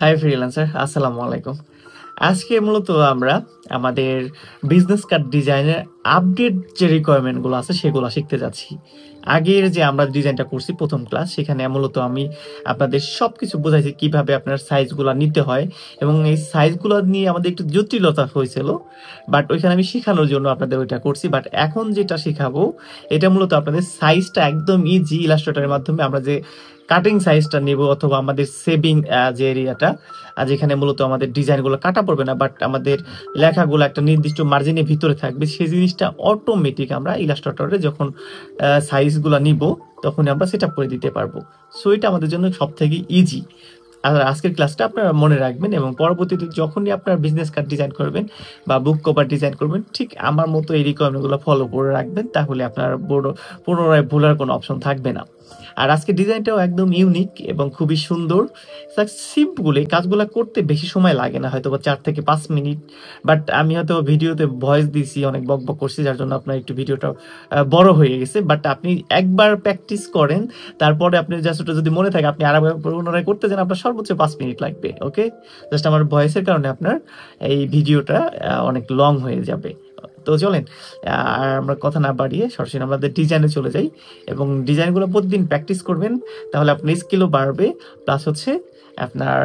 High freelancer, আসসালামু আলাইকুম। আজকে মূলত আমরা আমাদের বিজনেস কার্ড ডিজাইনের আপডেট যে রিকোয়ারমেন্টগুলো আছে সেগুলো শিখতে যাচ্ছি। আগের যে আমরা ডিজাইনটা করছি প্রথম ক্লাস, সেখানে মূলত আমি আপনাদের সব কিছু বোঝাইছি কিভাবে আপনার সাইজগুলো নিতে হয়, এবং এই সাইজগুলো নিয়ে আমাদের একটু জটিলতা হয়েছিল, বাট ওইখানে আমি শেখানোর জন্য আপনাদের ওইটা করছি। বাট এখন যেটা শেখাবো এটা মূলত আপনাদের সাইজটা একদম ইজি। ইলাস্ট্রেটরের মাধ্যমে আমরা যে কাটিং সাইজটা নেব, অথবা আমাদের সেভিং যে এরিয়াটা যেখানে মূলত আমাদের ডিজাইনগুলো কাটা পড়বে না, বাট আমাদের লেখাগুলো একটা নির্দিষ্ট মার্জিনের ভিতরে থাকবে, সেই জিনিসটা অটোমেটিক আমরা ইলাস্ট্রেটরে যখন সাইজগুলো নিব তখনই আমরা সেট আপ করে দিতে পারবো। সো এটা আমাদের জন্য সব থেকে ইজি। আর আজকের ক্লাসটা আপনারা মনে রাখবেন, এবং পরবর্তীতে যখনই আপনার বিজনেস কার্ড ডিজাইন করবেন বা বুক কভার ডিজাইন করবেন, ঠিক আমার মতো এই রিকোয়ারমেন্টগুলো ফলো করে রাখবেন, তাহলে আপনার পুনরায় ভুলার কোনো অপশন থাকবে না। আর আজকে ডিজাইনটাও একদম ইউনিক এবং খুবই সুন্দর, সিম্পল। এই কাজগুলো করতে বেশি সময় লাগে না, হয়তো 4 থেকে 5 মিনিট। বাট আমি হয়তো ভিডিওতে ভয়েস দিছি, অনেক বক বক করছি, যার জন্য আপনার একটু ভিডিওটা বড় হয়ে গেছে। বাট আপনি একবার প্র্যাকটিস করেন, তারপরে আপনি জাস্ট ওটা যদি মনে থাকে আপনি আরেকবার পুনরায় করতে চান, আপনার সর্বোচ্চ 5 মিনিট লাগবে। ওকে, জাস্ট আমার ভয়েসের কারণে আপনার এই ভিডিওটা অনেক লং হয়ে যাবে। তো চলেন আর আমরা কথা না বাড়িয়ে সরাসরি আমাদের ডিজাইনে চলে যাই, এবং ডিজাইনগুলো প্রতিদিন প্র্যাকটিস করবেন, তাহলে আপনার স্কিলও বাড়বে, প্লাস হচ্ছে আপনার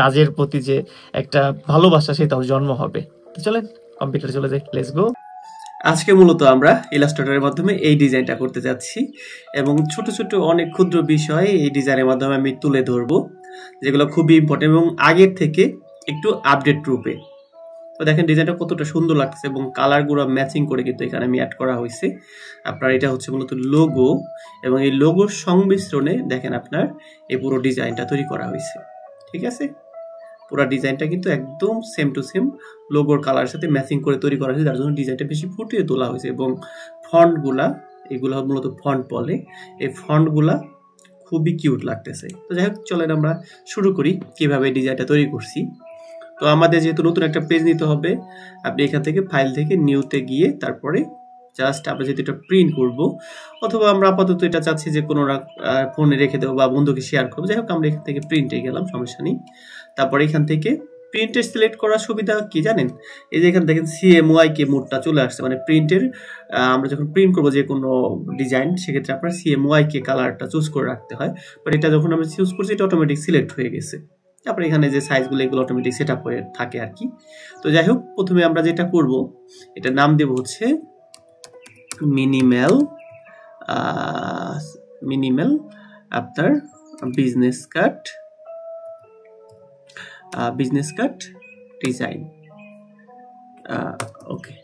কাজের প্রতি যে একটা ভালোবাসা সেটাও জন্ম হবে। তো চলেন কম্পিউটারে চলে যাই, লেটস গো। আজকে মূলত আমরা ইলাস্ট্রেটরের মাধ্যমে এই ডিজাইনটা করতে যাচ্ছি, এবং ছোট ছোট অনেক ক্ষুদ্র বিষয় এই ডিজাইনের মাধ্যমে আমি তুলে ধরবো, যেগুলো খুবই ইম্পর্টেন্ট এবং আগের থেকে একটু আপডেট রূপে। তো দেখেন ডিজাইনটা কতটা সুন্দর লাগছে, এবং কালারগুলো ম্যাচিং করে কিন্তু এখানে আমি অ্যাড করা হয়েছে। আপনার এটা হচ্ছে মূলত লোগো, এবং এই লোগোর সংমিশ্রণে দেখেন আপনার এই পুরো ডিজাইনটা তৈরি করা হয়েছে। ঠিক আছে, পুরো ডিজাইনটা কিন্তু একদম সেম টু সেম লোগোর কালারের সাথে ম্যাচিং করে তৈরি করা হয়েছে, যার জন্য ডিজাইনটা বেশি ফুটিয়ে তোলা হয়েছে। এবং ফন্টগুলা, এগুলো মূলত ফন্ট বলে, এই ফন্টগুলা খুবই কিউট লাগতেছে। তো যাই হোক, চলেন আমরা শুরু করি কিভাবে ডিজাইনটা তৈরি করছি। তো আমাদের যেহেতু নতুন একটা পেজ নিতে হবে, আপনি এখান থেকে ফাইল থেকে নিউতে গিয়ে তারপরে জাস্ট আমরা যেহেতু এটা প্রিন্ট করবো, অথবা আমরা আপাতত এটা চাচ্ছি যে কোনো ফোনে রেখে দেবো বা বন্ধুকে শেয়ার করবো, যাই হোক আমরা এখান থেকে প্রিন্টে গেলাম, সমস্যা নেই। তারপরে এখান থেকে প্রিন্টের সিলেক্ট করার সুবিধা কি জানেন, এই যে এখান থেকে CMYK মোডটা চলে আসছে, মানে প্রিন্টের আমরা যখন প্রিন্ট করবো যে কোনো ডিজাইন, সেক্ষেত্রে আপনার CMYK কালারটা চুজ করে রাখতে হয়। বাট এটা যখন আমরা চুজ করছি এটা অটোমেটিক সিলেক্ট হয়ে গেছে। তারপরে এখানে যে সাইজগুলো এগুলো অটোমেটিক সেট আপ হয়ে থাকে আর কি। তো যাই হোক, প্রথমে আমরা যেটা করব, এটা নাম দেব হচ্ছে মিনিমাল আপনার বিজনেস কার্ড ডিজাইন। ওকে,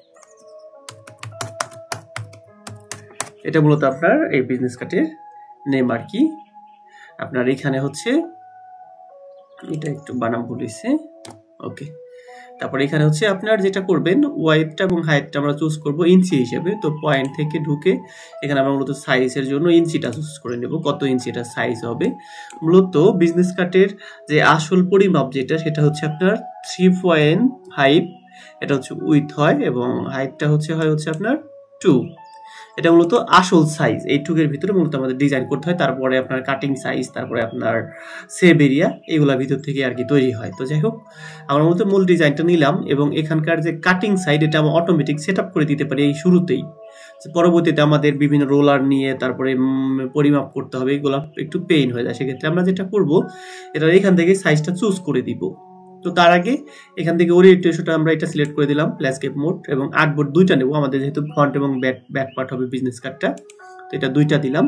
এটা মূলত আপনার এই বিজনেস কার্ডের নেম আর কি। আপনার এখানে হচ্ছে এটা একটু বানাম ভুলিছে। ওকে, তারপরে এখানে হচ্ছে আপনার যেটা করবেন, ওয়াইডটা এবং হাইটটা আমরা চুজ করব ইঞ্চি হিসেবে। তো পয়েন্ট থেকে ঢুকে এখানে আমরা মূলত সাইজের জন্য ইঞ্চিটা চুজ করে নেব, কত ইঞ্চি এটা সাইজ হবে। মূলত বিজনেস কার্ডের যে আসল পরিমাপ যেটা, সেটা হচ্ছে আপনার 3.5, এটা হচ্ছে উইথ হয়, এবং হাইটটা হচ্ছে আপনার 2। এটা মূলত আসল সাইজ, এইটুকের ভিতরে মূলত আমাদের ডিজাইন করতে হয়। তারপরে আপনার কাটিং সাইজ, তারপরে আপনার সেভ এরিয়া, এগুলা ভিতর থেকে আর কি তৈরি হয়। তো যাই হোক, আমরা মূলত মূল ডিজাইনটা নিলাম, এবং এখানকার যে কাটিং সাইড এটা আমরা অটোমেটিক সেট আপ করে দিতে পারি এই শুরুতেই। পরবর্তীতে আমাদের বিভিন্ন রোলার নিয়ে তারপরে পরিমাপ করতে হবে, এগুলো একটু পেইন হয়ে যায়। সেক্ষেত্রে আমরা যেটা করব, এটা এখান থেকে সাইজটা চুজ করে দিব। তো তার আগে এখান থেকে ওরিয়েন্টেশনটা আমরা এটা সিলেক্ট করে দিলাম, ল্যান্ডস্কেপ মোড, এবং আর্টবোর্ড দুইটা নেব, আমাদের যেহেতু ফ্রন্ট এবং ব্যাক পার্ট হবে বিজনেস কার্ডটা। তো এটা দুইটা দিলাম,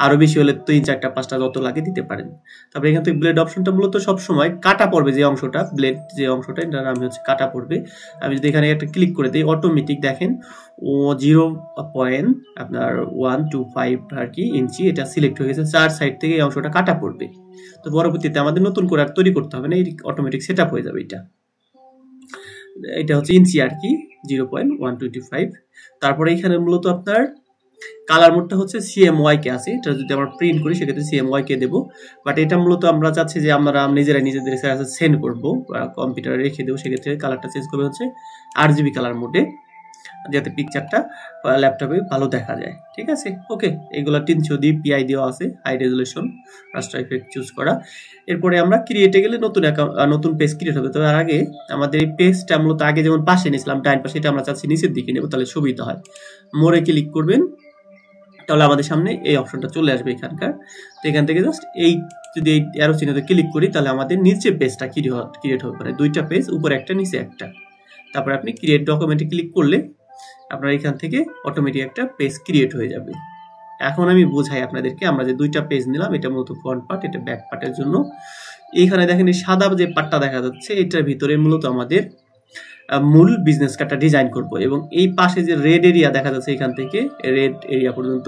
আরো বেশি হলে 3, 4, 5টা যত লাগে দিতে পারেন। তারপরে এখান থেকে ব্লেড অপশনটা মূলত সবসময় কাটা পড়বে, যে অংশটা ব্লেড যে অংশটা, এটার নাম হচ্ছে কাটা পড়বে। আমি যদি এখানে একটা ক্লিক করে দিই, অটোমেটিক দেখেন ও 0.125 আর কি ইঞ্চি এটা সিলেক্ট হয়ে গেছে, 4 সাইড থেকে এই অংশটা কাটা পড়বে। তো পরবর্তীতে আমাদের নতুন করে আর তৈরি করতে হবে না, এই অটোমেটিক সেট আপ হয়ে যাবে। এটা হচ্ছে ইঞ্চি আর কি, 0.125। তারপরে এখানে মূলত আপনার কালার মোডটা হচ্ছে CMYK আছে, এটা যদি আমরা প্রিন্ট করি সেক্ষেত্রে CMYK দেব। বাট এটা মূলত আমরা চাচ্ছি যে আমরা নিজেদের সেন্ড করবো বা কম্পিউটারে রেখে দেবো, সেক্ষেত্রে কালারটা চেঞ্জ করবে হচ্ছে RGB কালার মোডে। যাতে পিকচারটা ল্যাপটপে ভালো দেখা যায়। ঠিক আছে, ওকে। এগুলো 300 দিয়ে পিআই দেওয়া আছে, হাই রেজুলেশন রাস্টার ইফেক্ট চুজ করা। এরপরে আমরা ক্রিয়েটে গেলে নতুন পেজ ক্রিয়েট হবে। তবে আর আগে আমাদের এই পেজটা মূলত আগে যেমন পাশে নিয়েছিলাম ডাইন পাশে, এটা আমরা চাচ্ছি নিচের দিকে নেব, তাহলে সুবিধা হয়। মোড়ে ক্লিক করবেন, তাহলে আমাদের সামনে এই অপশনটা চলে আসবে এখানকার। তো এখান থেকে জাস্ট এই যদি এই অ্যারো চিহ্নতে ক্লিক করি, তাহলে আমাদের নিচে পেজটা ক্রিয়েট হবে, মানে দুইটা পেজ, উপরে একটা নিচে একটা। তারপরে আপনি ক্রিয়েট ডকুমেন্টে ক্লিক করলে আপনার এখান থেকে অটোমেটিক একটা পেজ ক্রিয়েট হয়ে যাবে। এখন আমি বোঝাই আপনাদেরকে, আমরা যে দুইটা পেজ নিলাম, এটা মূলত ফ্রন্ট পার্ট, এটা ব্যাক পার্টের জন্য। এইখানে দেখেন এই সাদা যে পার্টটা দেখা যাচ্ছে, এটার ভিতরে মূলত আমাদের মূল বিজনেস কার্ডটা ডিজাইন করব। এবং এই পাশে যে রেড এরিয়া দেখা যাচ্ছে, এখান থেকে রেড এরিয়া পর্যন্ত,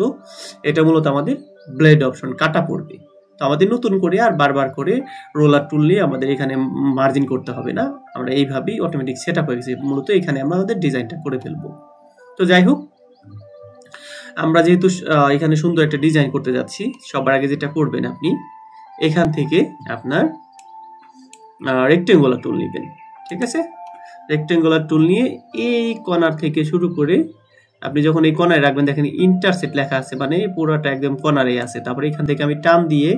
এটা মূলত আমাদের ব্লেড অপশন কাটা পড়বে। তো আমাদের নতুন করে আর বারবার করে রোলার টুল নিয়ে আমাদের এখানে মার্জিন করতে হবে না, আমরা এইভাবেই অটোমেটিক সেট আপ হয়ে গেছে। মূলত এখানে আমরা আমাদের ডিজাইনটা করে ফেলবো। তো যাই হোক, আমরা যেহেতু এখানে সুন্দর একটা ডিজাইন করতে যাচ্ছি, সবার আগে যেটা করবেন আপনি এখান থেকে আপনার রেক্টেঙ্গুলার টুল নেবেন। ঠিক আছে, রেক্টেঙ্গুলার টুল নিয়ে এই কর্নার থেকে শুরু করে আপনি যখন এই কর্নারে রাখবেন, দেখেন ইন্টারসেট লেখা আছে, মানে পুরোটা একদম কর্নারে আছে। তারপরে এখান থেকে আমি টান দিয়ে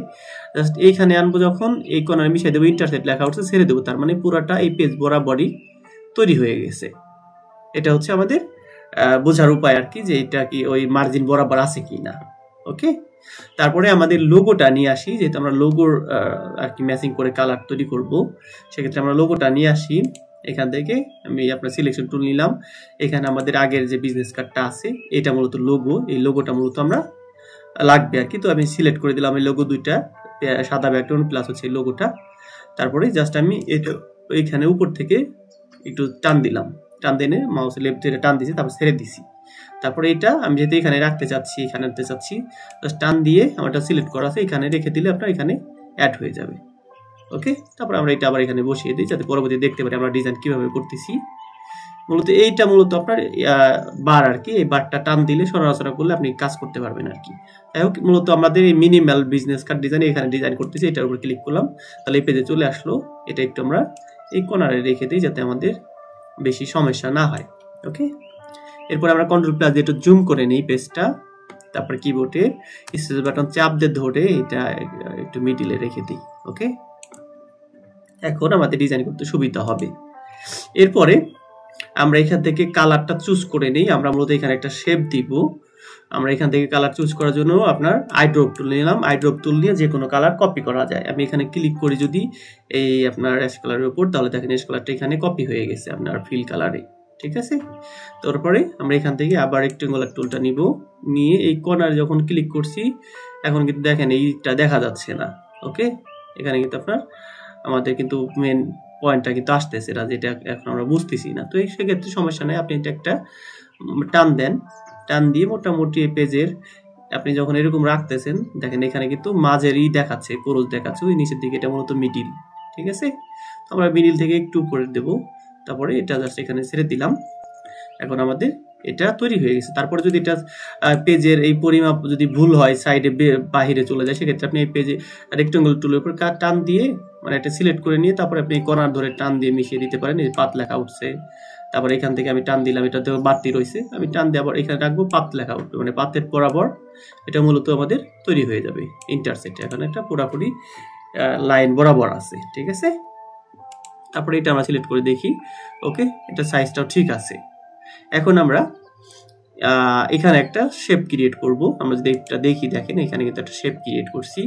জাস্ট এইখানে আনবো, যখন এই কর্নারে মিশিয়ে দেবো, ইন্টারসেট লেখা উঠছে, ছেড়ে দেবো, তার মানে পুরোটা এই পেজ বরাবরই তৈরি হয়ে গেছে। এটা হচ্ছে আমাদের বোঝার উপায় আর কি, যে এটা কি ওই মার্জিন বরাবর আছে কি না। ওকে, তারপরে আমাদের লোগোটা নিয়ে আসি, যেহেতু আমরা লোগোর আর কি ম্যাচিং করে কালার তৈরি করব, সেক্ষেত্রে আমরা লোগোটা নিয়ে আসি। এখান থেকে আমি আপনার সিলেকশন টুল নিলাম, এখানে আমাদের আগের যে বিজনেস কার্ডটা আছে, এটা মূলত লোগো, এই লোগোটা মূলত আমরা লাগবে আর কি। তো আমি সিলেক্ট করে দিলাম এই লোগো দুইটা, সাদা ব্যাকগ্রাউন্ড প্লাস হচ্ছে এই লোগোটা। তারপরে জাস্ট আমি এটা এইখানে উপর থেকে একটু টান দিলাম, টান দিয়ে মাউস লেফট দিয়ে টান দিয়েছি, তারপর ছেড়ে দিছি। তারপরে এটা আমি যেহেতু এখানে রাখতে চাচ্ছি, এখানে রাখতে চাচ্ছি, জাস্ট টান দিয়ে আমারটা সিলেক্ট করা আছে, এখানে রেখে দিলে আপনার এখানে অ্যাড হয়ে যাবে। ওকে, তারপর আমরা এটা আবার এখানে বসিয়ে দিই, যাতে পরবর্তী দেখতে পারি আমরা ডিজাইন কিভাবে করতেছি। মূলত এইটা মূলত আপনার বার আর কি, এই বারটা টান দিলে সরাসরি করলে আপনি কাজ করতে পারবেন আর কি। যাই হোক, মূলত আমাদের এই মিনিমাল বিজনেস কার্ড ডিজাইন এখানে ডিজাইন করতেছি, এটার উপর ক্লিক করলাম, তাহলে এই পেজে চলে আসলো। এটা একটু আমরা এই কর্নারে রেখে দিই, যাতে আমাদের বেশি সমস্যা না হয়। ওকে, এরপর আমরা কন্ট্রোল প্লাস দিয়ে একটু জুম করে নিই পেজটা, তারপর কিবোর্ডে স্পেস বাটন চাপ দিয়ে ধরে এটা একটু মিডিলে রেখে দিই। ওকে, এখন আমাদের ডিজাইন করতে সুবিধা হবে। এরপরে আমরা এখান থেকে কালারটা চুজ করে নিই, আমরা মূলত এখানে একটা শেপ দিব। আমরা এখান থেকে কালার চুজ করার জন্য আপনার আইড্রপ টুল নিলাম, আইড্রপ টুল নিয়ে যে কোনো কালার কপি করা যায়। আমি এখানে ক্লিক করি যদি এই আপনার অ্যাশ কালারের উপর, তাহলে দেখেন অ্যাশ কালারটা এখানে কপি হয়ে গেছে আপনার ফিল কালারে। ঠিক আছে, তারপরে আমরা এখান থেকে আবার রেক্টেঙ্গুলার টুলটা নিব, নিয়ে এই কর্নারে যখন ক্লিক করছি, এখন কিন্তু দেখেন এইটা দেখা যাচ্ছে না। ওকে, এখানে কিন্তু আপনার আমাদের কিন্তু মেন পয়েন্টটা কিন্তু আসতেছে না, যেটা এখন আমরা বুঝতেছি না। তো সেক্ষেত্রে সমস্যা নেই, আপনি এটা একটা টান দেন, টান দিয়ে মোটামুটি এই পেজের আপনি যখন এরকম রাখতেছেন, দেখেন এখানে কিন্তু মাঝেরই দেখাচ্ছে, ক্রস দেখাচ্ছে, ওই নিচের দিকে, এটা মূলত মিডিল। ঠিক আছে, আমরা মিডিল থেকে একটু উপরে দেব, তারপরে এটা জাস্ট এখানে ছেড়ে দিলাম। এখন আমাদের এটা তৈরি হয়ে গেছে। তারপরে যদি এটা পেজের এই পরিমাপ যদি ভুল হয়, সাইডে বাহিরে চলে যায়, সেক্ষেত্রে আপনি এই পেজে রেক্টেঙ্গল টুলের উপর টান দিয়ে, মানে এটা সিলেক্ট করে নিয়ে তারপরে আপনি কর্নার ধরে টান দিয়ে মিশিয়ে দিতে পারেন। এই পাত লেখা উঠছে, তারপর এখান থেকে আমি টান দিলাম, এটাতে বাড়তি রয়েছে, আমি টান দিয়ে আবার এখানে রাখবো, পাত লেখা উঠবে, মানে পাতের বরাবর এটা মূলত আমাদের তৈরি হয়ে যাবে ইন্টারসেক্ট। এখন একটা পুরাপুরি লাইন বরাবর আছে। ঠিক আছে, তারপরে এটা আমরা সিলেক্ট করে দেখি, ওকে, এটা সাইজটাও ঠিক আছে। এখন আমরা এখানে একটা শেপ ক্রিয়েট করব। আমরা যদি এটা দেখি, দেখেন এখানে কিন্তু একটা শেপ ক্রিয়েট করছি,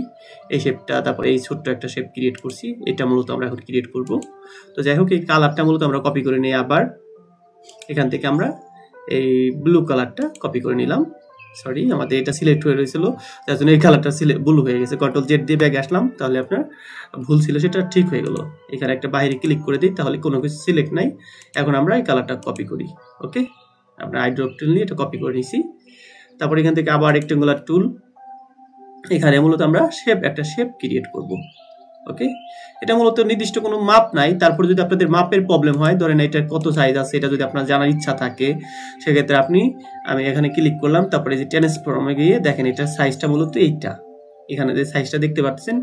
এই শেপটা, তারপরে এই ছোট্ট একটা শেপ ক্রিয়েট করছি, এটা মূলত আমরা এখন ক্রিয়েট করব। তো যাই হোক, এই কালারটা মূলত আমরা কপি করে নিই, আবার এখান থেকে আমরা এই ব্লু কালারটা কপি করে নিলাম। সরি, আমাদের এটা সিলেক্ট হয়ে রয়েছিল, যার জন্য এই কালারটা ব্লু হয়ে গেছে। কন্ট্রোল জেড দিয়ে ব্যাক আসলাম, তাহলে আপনার ভুল ছিল সেটা ঠিক হয়ে গেল। এখানে একটা বাইরে ক্লিক করে দিই, তাহলে কোনো কিছু সিলেক্ট নাই। এখন আমরা এই কালারটা কপি করি। ওকে, আমরা আইড্রপ টুল নিয়ে এটা কপি করে নিয়েছি। তারপর এখান থেকে আবার রেক্টেঙ্গুলার টুল, এখানে মূলত আমরা একটা শেপ ক্রিয়েট করব। ওকে, এটা মূলত নির্দিষ্ট কোনো মাপ নাই। তারপর যদি আপনাদের মাপের প্রবলেম হয়, ধরেন এটা কত সাইজ আছে এটা যদি আপনার জানার ইচ্ছা থাকে, সেক্ষেত্রে আমি এখানে ক্লিক করলাম, তারপরে যে ট্রান্সফর্মে গিয়ে দেখেন এটা সাইজটা মূলত এইটা, এখানে যে সাইজটা দেখতে পাচ্ছেন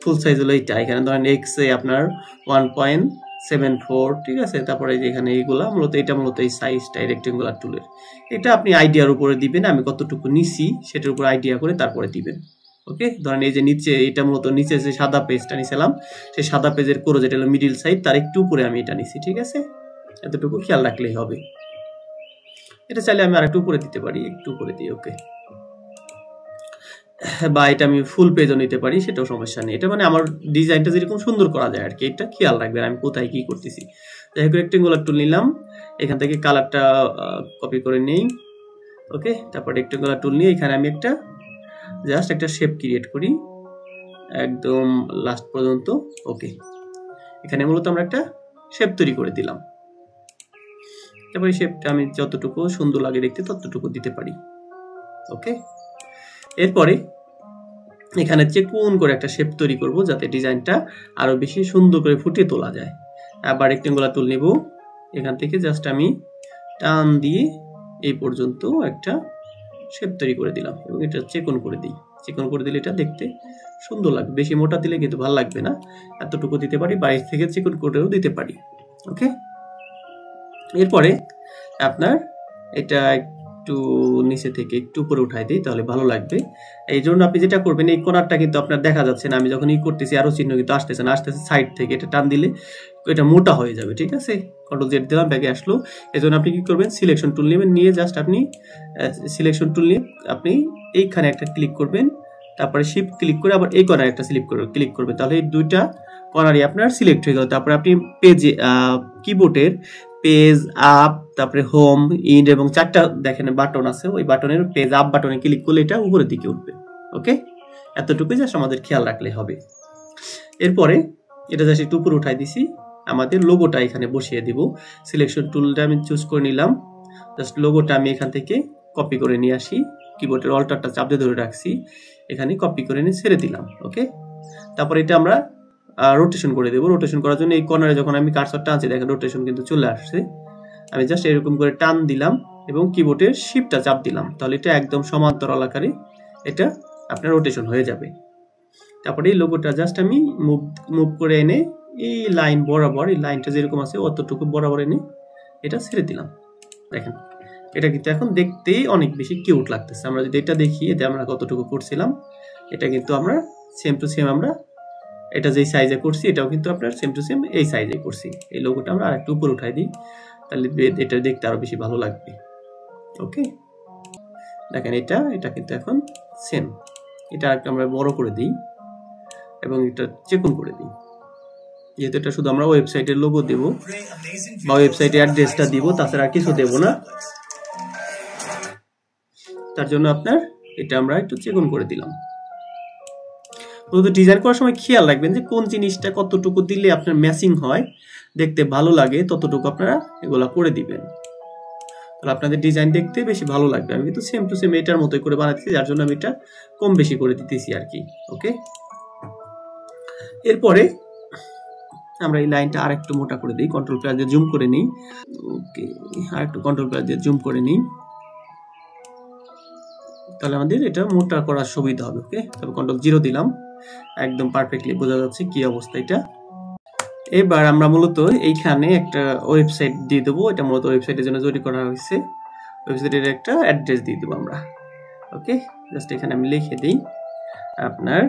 ফুল সাইজ হলো এইটা। এখানে ধরেন এক্স এ আপনার 1.7 7/4, ঠিক আছে। তারপরে এখানে এইগুলা মূলত এটা মূলত এই সাইজটা রেক্টেঙ্গুলার টুলের, এটা আপনি আইডিয়ার উপরে দিবেন, আমি কতটুকু নিছি সেটার উপর আইডিয়া করে তারপরে দিবেন। ওকে, ধরেন এই যে নিচে এটা মূলত নিচে যে সাদা পেজটা নিছিলাম, সেই সাদা পেজের কোর যেটা হলো মিডিল সাইড তার একটু উপরে আমি এটা নিছি, ঠিক আছে। এতটুকু খেয়াল রাখলেই হবে। এটা চাইলে আমি আরেকটু উপরে দিতে পারি, একটু উপরে দিই, ওকে। বা এটা আমি ফুল পেজও নিতে পারি, সেটাও সমস্যা নেই। এটা মানে আমার ডিজাইনটা যেরকম সুন্দর করা যায় আর কি, এটা খেয়াল রাখবেন আমি কোথায় কি করতেছি। যাই হোক, রেক্টেঙ্গুলার টুল নিলাম, এখান থেকে কালারটা কপি করে নেই, ওকে। তারপর রেক্টেঙ্গুলার টুল নিয়ে এখানে আমি একটা জাস্ট একটা শেপ ক্রিয়েট করি একদম লাস্ট পর্যন্ত, ওকে। এখানে মূলত আমরা একটা শেপ তৈরি করে দিলাম। তারপরে শেপটা আমি যতটুকু সুন্দর লাগে দেখতে ততটুকু দিতে পারি, ওকে। এরপরে এখানে চিকন করে একটা শেপ তৈরি করব যাতে ডিজাইনটা আরো বেশি সুন্দর করে ফুটিয়ে তোলা যায়। আবার রেক্টেঙ্গুলার টুল নেব, এখান থেকে জাস্ট আমি টান দিয়ে এই পর্যন্ত একটা শেপ তৈরি করে দিলাম এবং এটা চিকন করে দিই। চিকন করে দিলে এটা দেখতে সুন্দর লাগবে, বেশি মোটা দিলে কিন্তু ভালো লাগবে না। এতটুকু দিতে পারি, বাইরে থেকে চিকন করেও দিতে পারি, ওকে। এরপরে আপনার এটা একটু নিচে থেকে একটু উপরে উঠাই দিই, তাহলে ভালো লাগবে। এই জন্য আপনি যেটা করবেন, এই কোণারটা কিন্তু আপনার দেখা যাচ্ছে না, আমি যখন ই করতেছি আরো চিহ্ন কিন্তু আসতেছে না, আসতেছে সাইড থেকে। এটা টান দিলে এটা মোটা হয়ে যাবে, ঠিক আছে। কন্ট্রোল জেড দিলাম, ব্যাগে আসলো। এই জন্য আপনি কি করবেন, সিলেকশন টুল নেবেন, নিয়ে জাস্ট আপনি সিলেকশন টুল নিয়ে আপনি এইখানে একটা ক্লিক করবেন, তারপরে শিফট ক্লিক করে আবার এই কর্নারে একটা ক্লিক করবেন, তাহলে এই দুইটা কর্নারই আপনার সিলেক্ট হয়ে গেল। তারপরে আপনি পেজে কিবোর্ডের পেজ আপ, তারপরে হোম, ইন্ড এবং 4টা দেখেন বাটন আছে, ওই বাটনের পেজ আপ বাটনে ক্লিক করলে এটা উপরের দিকে উঠবে, ওকে। এতটুকুই জাস্ট আমাদের খেয়াল রাখলে হবে। এরপরে এটা জাস্ট একটু উপরে উঠাই দিছি, আমাদের লোগোটা এখানে বসিয়ে দিব। সিলেকশন টুলটা আমি চুজ করে নিলাম, জাস্ট লোগোটা আমি এখান থেকে কপি করে নিয়ে আসি, কিবোর্ডের অল্টারটা চাপ দিয়ে ধরে রাখছি, এখানে কপি করে নিয়ে ছেড়ে দিলাম, ওকে। তারপর এটা আমরা রোটেশন করে দেবো। রোটেশন করার জন্য এই কর্নারে যখন আমি কার্সর টানছি দেখেন রোটেশন কিন্তু চলে আসছে। আমি জাস্ট এরকম করে টান দিলাম এবং কিবোর্ডের শিফটটা চাপ দিলাম, তাহলে এটা একদম সমান্তরাল আকারে এটা আপনার রোটেশন হয়ে যাবে। তারপরে এই লোগোটা জাস্ট আমি মুভ করে এনে এই লাইন বরাবর, এই লাইনটা যেরকম আছে অতটুকু বরাবর এনে এটা ছেড়ে দিলাম। দেখেন এটা কিন্তু এখন দেখতেই অনেক বেশি কিউট লাগতেছে। আমরা যদি এটা দেখি, এতে আমরা কতটুকু করছিলাম, এটা কিন্তু আমরা সেম টু সেম আমরা এটা যেই সাইজে করছি এটাও কিন্তু আপনার সেম টু সেম এই সাইজে করছি। এই লোগোটা আমরা আরেকটু উপর উঠাই দিই, তাহলে এটা দেখতে আরো বেশি ভালো লাগবে, ওকে। দেখেন এটা কিন্তু এখন সেম। এটা আরেকটু আমরা বড় করে দিই এবং এটা চিকন করে দিই, যেহেতু এটা শুধু আমরা ওয়েবসাইটের লোগো দেব বা ওয়েবসাইটের অ্যাড্রেসটা দিব, তাছাড়া আর কিছু দেব না। তার জন্য আপনার এটা আমরা একটু চিকন করে দিলাম। ডিজাইন করার সময় খেয়াল রাখবেন যে কোন জিনিসটা কতটুকু দিলে আপনার ম্যাচিং হয়, দেখতে ভালো লাগে, ততটুকু আপনারা এগুলা করে দিবেন, তাহলে আপনাদের ডিজাইন দেখতে বেশি ভালো লাগবে। আমি কিন্তু সেম টু সেম এটার মতোই করে বানাচ্ছি, যার জন্য আমি এটা কম বেশি করে দিতেছি আর কি, ওকে। এরপরে আমরা এই লাইনটা আরেকটু মোটা করে দিই, কন্ট্রোল প্লাস দিয়ে জুম করে নিই, ওকে। আরেকটু কন্ট্রোল প্লাস দিয়ে জুম করে নিই, তাহলে আমাদের এটা মোটা করার সুবিধা হবে, ওকে। তারপর কন্ট্রোল 0 দিলাম, একদম পারফেক্টলি বোঝা যাচ্ছে কি অবস্থা এটা। এবার আমরা মূলত এইখানে একটা ওয়েবসাইট দিয়ে দেবো, এটা মূলত ওয়েবসাইটের জন্য তৈরি করা হয়েছে, ওয়েবসাইটের একটা অ্যাড্রেস দিয়ে দেবো আমরা, ওকে। জাস্ট এখানে আমি লিখে দিই আপনার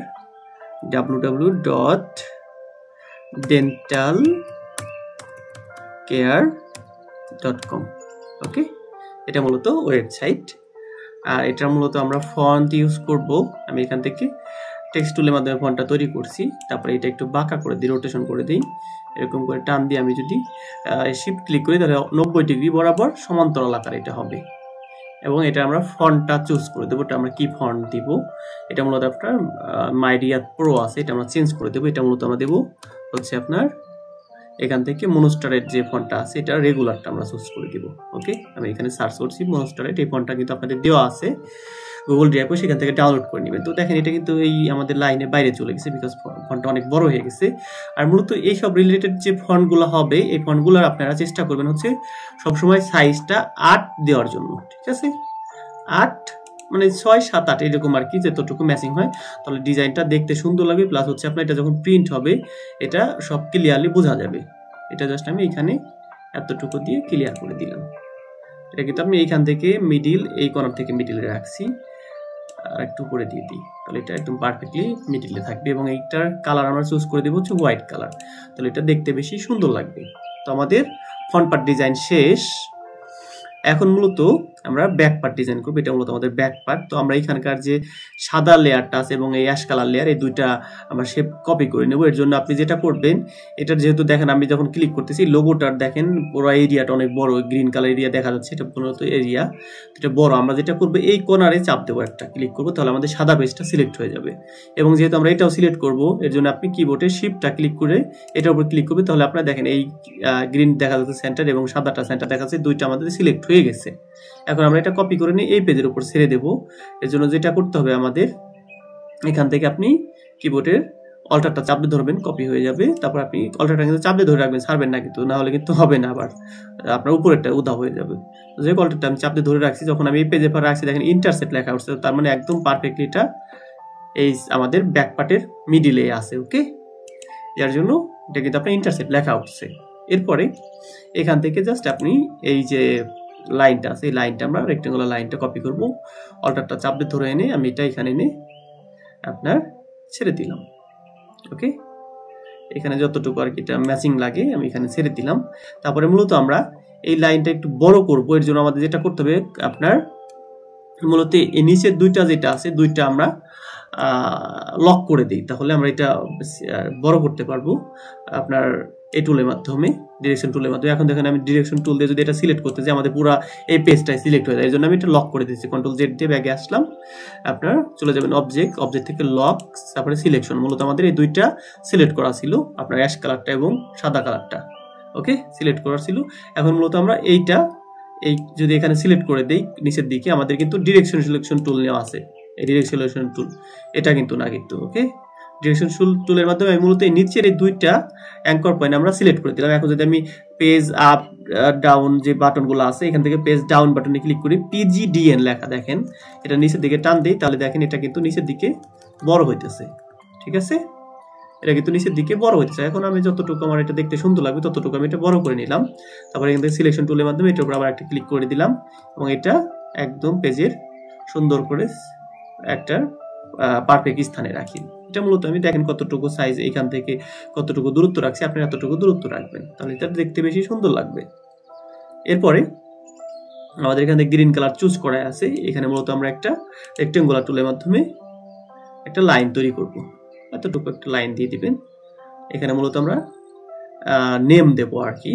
www.dentalcare.com, ওকে। এটা মূলত ওয়েবসাইট, আর এটা মূলত আমরা ফন্ট ইউজ করব। আমি এখান থেকে টেক্সট টুলের মাধ্যমে ফন্টটা তৈরি করছি, তারপরে এটা একটু বাঁকা করে দিই, রোটেশন করে দিই, এরকম করে টান দিয়ে আমি যদি শিফট ক্লিক করি তাহলে 90 ডিগ্রি বরাবর সমান্তরাল আকার এটা হবে। এবং এটা আমরা ফন্টটা চুজ করে দেবো, এটা আমরা কি ফন্ট দিব, এটা মূলত আপনার মাইডিয়া প্রো আছে, এটা আমরা চেঞ্জ করে দেবো। এটা মূলত আমরা দেবো হচ্ছে আপনার এখান থেকে মনোস্টারের যে ফন্টটা আছে এটা রেগুলারটা আমরা চুজ করে দিব, ওকে। আমি এখানে সার্চ করছি মনোস্টারের, এই ফন্টটা কিন্তু আপনাদের দেওয়া আছে গুগল ড্রাইভে, সেখান থেকে ডাউনলোড করে নেবেন। তো দেখেন এটা কিন্তু এই আমাদের লাইনে বাইরে চলে গেছে, বিকজ ফন্টটা অনেক বড় হয়ে গেছে। আর মূলত এইসব রিলেটেড যে ফন্টগুলো হবে, এই ফন্টগুলোর আপনারা চেষ্টা করবেন হচ্ছে সবসময় সাইজটা 8 দেওয়ার জন্য, ঠিক আছে। 8 মানে 6, 7, 8 এরকম আর কি, যতটুকু ম্যাচিং হয়, তাহলে ডিজাইনটা দেখতে সুন্দর লাগবে, প্লাস হচ্ছে আপনার এটা যখন প্রিন্ট হবে এটা সব ক্লিয়ারলি বোঝা যাবে। এটা জাস্ট আমি এখানে এতটুকু দিয়ে ক্লিয়ার করে দিলাম। এটা কিন্তু আমি এইখান থেকে মিডিল, এই কর্নার থেকে মিডিলে রাখছি, আর একটু উপরে দিয়ে দিই, তাহলে এটা একদম পারফেক্টলি মিডিলে থাকবে। এবং এইটার কালার আমরা চুজ করে দেবো হচ্ছে হোয়াইট কালার, তাহলে এটা দেখতে বেশি সুন্দর লাগবে। তো আমাদের ফ্রন্ট পার্ট ডিজাইন শেষ। এখন মূলত আমরা ব্যাক পার্ট ডিজাইন করবো, এটা মূলত আমাদের ব্যাক পার্ট। তো আমরা এখানকার যে সাদা লেয়ারটা আছে এবং এই অ্যাশ কালার লেয়ার, এই দুইটা আমরা শেপ কপি করে নেবো। এর জন্য আপনি যেটা করবেন, এটার যেহেতু দেখেন আমি যখন ক্লিক করতেছি লোগোটার দেখেন পুরো এরিয়াটা অনেক বড়, গ্রিন কালার এরিয়া দেখা যাচ্ছে, এটা মূলত এরিয়া, এটা বড়। আমরা যেটা করবো এই কর্নারে চাপ দেবো, একটা ক্লিক করবো, তাহলে আমাদের সাদা পেজটা সিলেক্ট হয়ে যাবে। এবং যেহেতু আমরা এটাও সিলেক্ট করবো, এর জন্য আপনি কিবোর্ডে শিফটটা ক্লিক করে এটার উপর ক্লিক করবে, তাহলে আপনারা দেখেন এই গ্রিন দেখা যাচ্ছে সেন্টার এবং সাদাটা সেন্টার দেখা যাচ্ছে, দুইটা আমাদের সিলেক্ট হয়ে গেছে। এখন আমরা এটা কপি করে নিয়ে এই পেজের উপর ছেড়ে দেব। এর জন্য যেটা করতে হবে আমাদের, এখান থেকে আপনি কিবোর্ডের অল্টারটা চাপ দিয়ে ধরবেন, কপি হয়ে যাবে। তারপর আপনি অল্টারটা কিন্তু চাপ দিয়ে ধরে রাখবেন, ছাড়বেন না কিন্তু, না হলে কিন্তু হবে না, আবার আপনার উপরেরটা উধাও হয়ে যাবে। যে অল্টারটা আমি চাপ দিয়ে ধরে রাখছি, যখন আমি এই পেজের পর রাখছি দেখেন ইন্টারসেট লেখা উঠছে, তার মানে একদম পারফেক্টলি এটা এই আমাদের ব্যাক পার্টের মিডিলে আছে। ওকে, যার জন্য এটা কিন্তু আপনার ইন্টারসেট লেখা উঠছে। এরপরে এখান থেকে জাস্ট আপনি এই যে লাইনটা আছে, এই লাইনটা আমরা রেক্টেঙ্গুলার লাইনটা কপি করব, অল্টারটা চাপ দিয়ে ধরে এনে আমি এটা এখানে এনে আপনার ছেড়ে দিলাম। ওকে, এখানে যতটুকু আর কি এটা ম্যাচিং লাগে আমি এখানে ছেড়ে দিলাম। তারপরে মূলত আমরা এই লাইনটা একটু বড় করব। এর জন্য আমাদের যেটা করতে হবে, আপনার মূলত এই নিচের দুইটা যেটা আছে, দুইটা আমরা লক করে দিই, তাহলে আমরা এটা বড় করতে পারবো আপনার এই টুলের মাধ্যমে, ডিরেকশন টুলের মাধ্যমে। এখন দেখেন আমি ডিরেকশন টুল দিয়ে যদি এটা সিলেক্ট করতে যাই, আমাদের পুরো এই পেজটাই সিলেক্ট হয়ে যায়। এই জন্য আমি এটা লক করে দিচ্ছি, কন্ট্রোল জেড দিয়ে ব্যাগে আসলাম, আপনার চলে যাবেন অবজেক্ট, অবজেক্ট থেকে লক, তারপরে সিলেকশন। মূলত আমাদের এই দুইটা সিলেক্ট করা ছিল, আপনার অ্যাশ কালারটা এবং সাদা কালারটা। ওকে, সিলেক্ট করা ছিল। এখন মূলত আমরা এইটা এই যদি এখানে সিলেক্ট করে দেই নিচের দিকে, আমাদের কিন্তু ডিরেকশন সিলেকশন টুল নেওয়া আছে, এই ডিরেকশন সিলেকশন টুল, এটা কিন্তু না কিন্তু। ওকে, ডিরেকশন টুলের মাধ্যমে আমি মূলত এই নিচের এই দুইটা অ্যাঙ্কর পয়েন্ট আমরা সিলেক্ট করে দিলাম। এখন যদি আমি পেজ আপ ডাউন যে বাটনগুলো আছে, এখান থেকে পেজ ডাউন বাটনে ক্লিক করি, PGDN লেখা দেখেন, এটা নিচের দিকে টান দেই, তাহলে দেখেন এটা কিন্তু নিচের দিকে বড় হইতেছে। ঠিক আছে, এটা কিন্তু নিচের দিকে বড় হইতেছে। এখন আমি যতটুকু আমার এটা দেখতে সুন্দর লাগবে ততটুকু আমি এটা বড় করে নিলাম। তারপরে এখান থেকে সিলেকশন টুলের মাধ্যমে এটার উপর আবার একটা ক্লিক করে দিলাম এবং এটা একদম পেজের সুন্দর করে একটা পারফেক্ট স্থানে রাখি। এটা মূলত আমি দেখেন কতটুকু সাইজ, এখান থেকে কতটুকু দূরত্ব রাখছি, আপনি এতটুকু দূরত্ব রাখবেন, তাহলে এটা দেখতে বেশি সুন্দর লাগবে। এরপরে আমাদের এখানে গ্রিন কালার চুজ করা আছে, এখানে মূলত আমরা একটা রেক্টেঙ্গুলার টুলের মাধ্যমে একটা লাইন তৈরি করব। এতটুকু একটা লাইন দিয়ে দিবেন। এখানে মূলত আমরা নেম দেবো আর কি,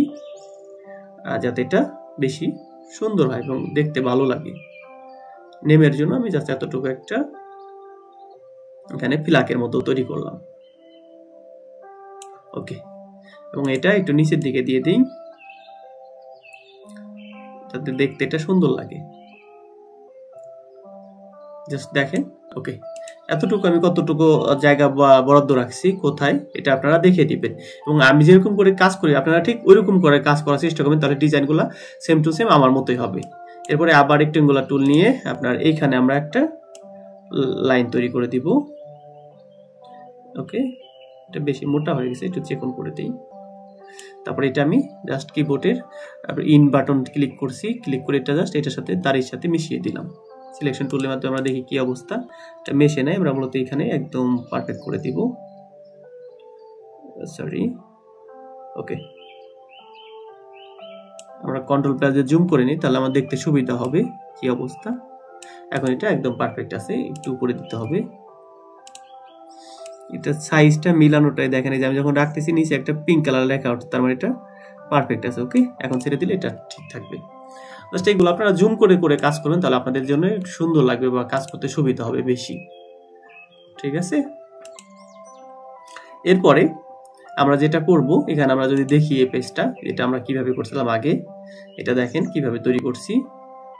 যাতে এটা বেশি সুন্দর হয় এবং দেখতে ভালো লাগে। নেমের জন্য আমি জাস্ট এতটুকু একটা এখানে ফ্ল্যাগের মতো তৈরি করলাম। ওকে, এবং এটা একটু নিচের দিকে দিয়ে দিই যাতে দেখতে এটা সুন্দর লাগে। জাস্ট দেখেন। ওকে, এতটুকু আমি কতটুকু জায়গা বরাদ্দ রাখছি কোথায়, এটা আপনারা দেখে দিবেন। এবং আমি যেরকম করে কাজ করি আপনারা ঠিক ওইরকম করে কাজ করার চেষ্টা করবেন, তাহলে ডিজাইনগুলো সেম টু সেম আমার মতোই হবে। এরপরে আবার রেক্টেঙ্গুলার টুল নিয়ে আপনার এইখানে আমরা একটা লাইন তৈরি করে দিব। ওকে, এটা বেশি মোটা হয়ে গেছে, একটু চিকন করে দিই। তারপরে এটা আমি জাস্ট কিবোর্ডের ইন বাটন ক্লিক করছি, ক্লিক করে এটা জাস্ট এটার সাথে দাড়ির সাথে মিশিয়ে দিলাম। সিলেকশন টুলের মাধ্যমে আমরা দেখি কি অবস্থা, এটা মেশে নেয়, আমরা মূলত এখানে একদম পারফেক্ট করে দিব। সরি, ওকে, আমরা কন্ট্রোল প্লাস দিয়ে জুম করে নিই, তাহলে আমার দেখতে সুবিধা হবে কি অবস্থা। এখন এটা একদম পারফেক্ট আছে, একটু উপরে দিতে হবে। এটা সাইজটা মিলানোটাই দেখেন, এই যে আমি যখন রাখতেছি নিচে একটা পিঙ্ক কালার লেখা উঠছে, তার মানে এটা পারফেক্ট আছে। ওকে, এখন ছেড়ে দিলে এটা ঠিক থাকবে। জাস্ট এইগুলো আপনারা জুম করে করে কাজ করবেন, তাহলে আপনাদের জন্য সুন্দর লাগবে বা কাজ করতে সুবিধা হবে বেশি। ঠিক আছে, এরপরে আমরা যেটা করব, এখানে আমরা যদি দেখি এই পেজটা, এটা আমরা কিভাবে করছিলাম আগে, এটা দেখেন কিভাবে তৈরি করছি।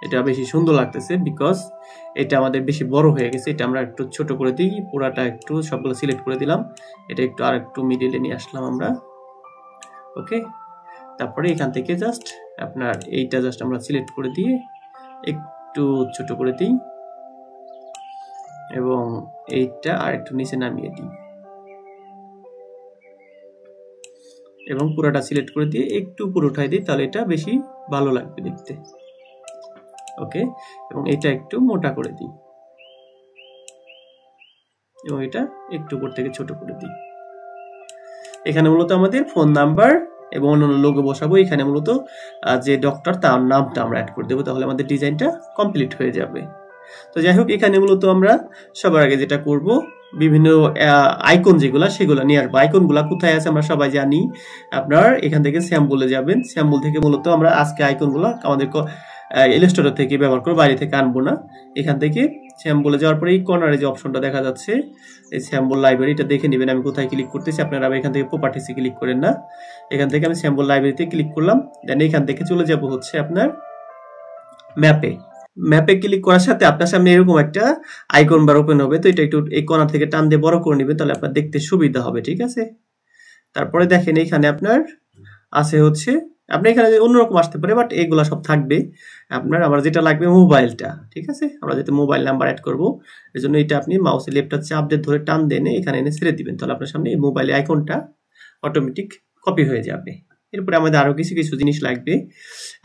এটা বেশি সুন্দর লাগতেছে বিকজ এটা আমাদের বেশি বড় হয়ে গেছে। এটা আমরা একটু ছোট করে দিই, পুরাটা একটু সবগুলো সিলেক্ট করে দিলাম, এটা একটু আর একটু মিডিলে নিয়ে আসলাম আমরা। ওকে, তারপরে এখান থেকে জাস্ট আপনার এইটা জাস্ট আমরা সিলেক্ট করে দিয়ে একটু ছোট করে দিই এবং এইটা আর একটু নিচে নামিয়ে দিই। এবং পুরোটা সিলেক্ট করে দিয়ে একটু উপরে উঠাই দিই, তাহলে এটা বেশি ভালো লাগবে দেখতে। ওকে, এবং এটা একটু মোটা করে দিই এবং এটা একটু উপর থেকে ছোট করে দিই। এখানে মূলত আমাদের ফোন নাম্বার এবং অন্যান্য লোগো বসাবো। এখানে মূলত যে ডক্টর তার নামটা আমরা অ্যাড করে দেবো, তাহলে আমাদের ডিজাইনটা কমপ্লিট হয়ে যাবে। তো যাই হোক, এখানে মূলত আমরা সবার আগে যেটা করব, বিভিন্ন আইকন যেগুলা সেগুলো নিয়ে আসবো। আইকনগুলা কোথায় আছে আমরা সবাই জানি। আপনার এখান থেকে স্যাম্পলে যাবেন, স্যাম্পল থেকে মূলত আমরা আজকে আইকনগুলো আমাদের ইলাস্ট্রেটর থেকে ব্যবহার করবো, বাইরে থেকে আনবো না। এখান থেকে স্যাম্পলে যাওয়ার পরে এই কর্নারে যে অপশনটা দেখা যাচ্ছে এই স্যাম্পল লাইব্রেরি, এটা দেখে নেবেন আমি কোথায় ক্লিক করতেছি। আপনারা এখান থেকে প্রপার্টিসে ক্লিক করেন না, এখান থেকে আমি স্যাম্পল লাইব্রেরিতে ক্লিক করলাম। দেন এখান থেকে চলে যাব হচ্ছে আপনার ম্যাপে। ম্যাপে ক্লিক করার সাথে আপনার সামনে এরকম একটা আইকন বার ওপেন হবে। তো এটা একটু এই কর্নার থেকে টান দিয়ে বড় করে নেবেন, তাহলে আপনার দেখতে সুবিধা হবে, ঠিক আছে। তারপরে দেখেন এখানে আপনার আছে হচ্ছে, আপনি এখানে অন্যরকম আসতে পারে, বাট এগুলা সব থাকবে। আপনার আমার যেটা লাগবে মোবাইলটা, ঠিক আছে। আমরা যেটা মোবাইল নাম্বার অ্যাড করবো, এই জন্য এটা আপনি মাউসের লেফটটা চাপ দিয়ে ধরে টান দিয়ে এখানে এনে ছেড়ে দিবেন, তাহলে আপনার সামনে এই মোবাইল আইকনটা অটোমেটিক কপি হয়ে যাবে। এরপরে আমাদের আরো কিছু কিছু জিনিস লাগবে।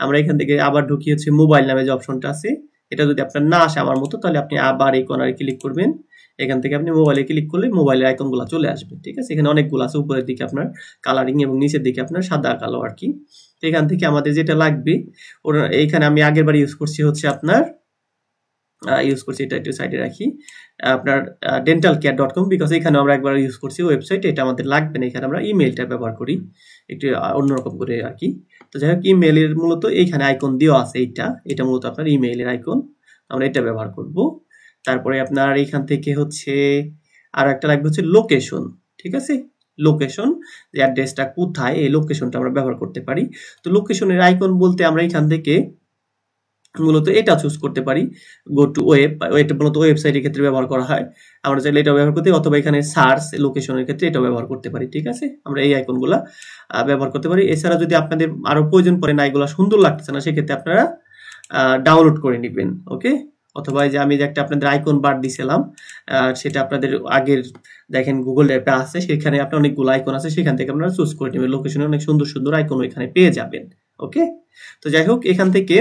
আমরা এখান থেকে আবার ঢুকি হচ্ছে মোবাইল নামে যে অপশনটা আছে, এটা যদি আপনার না আসে আমার মতো, তাহলে আপনি আবার এই কর্নারে ক্লিক করবেন। এখান থেকে আপনি মোবাইলে ক্লিক করলে মোবাইলের আইকনগুলো চলে আসবে, ঠিক আছে। এখানে অনেকগুলো আছে, উপরের দিকে আপনার কালারিং এবং নিচের দিকে আপনার সাদা কালো আর কি। তো এখান থেকে আমাদের যেটা লাগবে, ওরা এইখানে আমি আগের বার ইউজ করছি হচ্ছে আপনার এটা একটু সাইডে রাখি, আপনার dentalcare.com, বিকজ এখানে আমরা একবার ইউজ করছি ওয়েবসাইট, এটা আমাদের লাগবে না। এখানে আমরা ইমেলটা ব্যবহার করি একটু অন্যরকম করে আর কি। তো যাই হোক, ইমেলের মূলত এইখানে আইকন দেওয়া আছে, এটা মূলত আপনার ইমেইলের আইকন, আমরা এটা ব্যবহার করব। তারপরে আপনার এইখান থেকে হচ্ছে আর একটা লাগবে হচ্ছে লোকেশন, ঠিক আছে। লোকেশন, যে অ্যাড্রেসটা কোথায়, এই লোকেশনটা আমরা ব্যবহার করতে পারি। তো লোকেশনের আইকন বলতে আমরা এখান থেকে মূলত এটা চুজ করতে পারি, গো টু ওয়েব, এটা মূলত ওয়েবসাইটের ক্ষেত্রে ব্যবহার করা হয়। আমরা চাইলে এটা ব্যবহার করতে, অথবা এখানে সার্চ লোকেশনের ক্ষেত্রে এটা ব্যবহার করতে পারি, ঠিক আছে। আমরা এই আইকনগুলা ব্যবহার করতে পারি। এছাড়া যদি আপনাদের আরো প্রয়োজন পড়ে না, এগুলো সুন্দর লাগতেছে না, সেক্ষেত্রে আপনারা ডাউনলোড করে নেবেন, ওকে। অথবা যে আমি যে একটা আপনাদের আইকন বার দিয়েছিলাম, সেটা আপনাদের আগের দেখেন গুগল অ্যাপে আছে, সেখানে আপনার অনেকগুলো আইকন আছে, সেখান থেকে আপনারা চুজ করে নেবেন। লোকেশনে অনেক সুন্দর সুন্দর আইকন এখানে পেয়ে যাবেন, ওকে। তো যাই হোক, এখান থেকে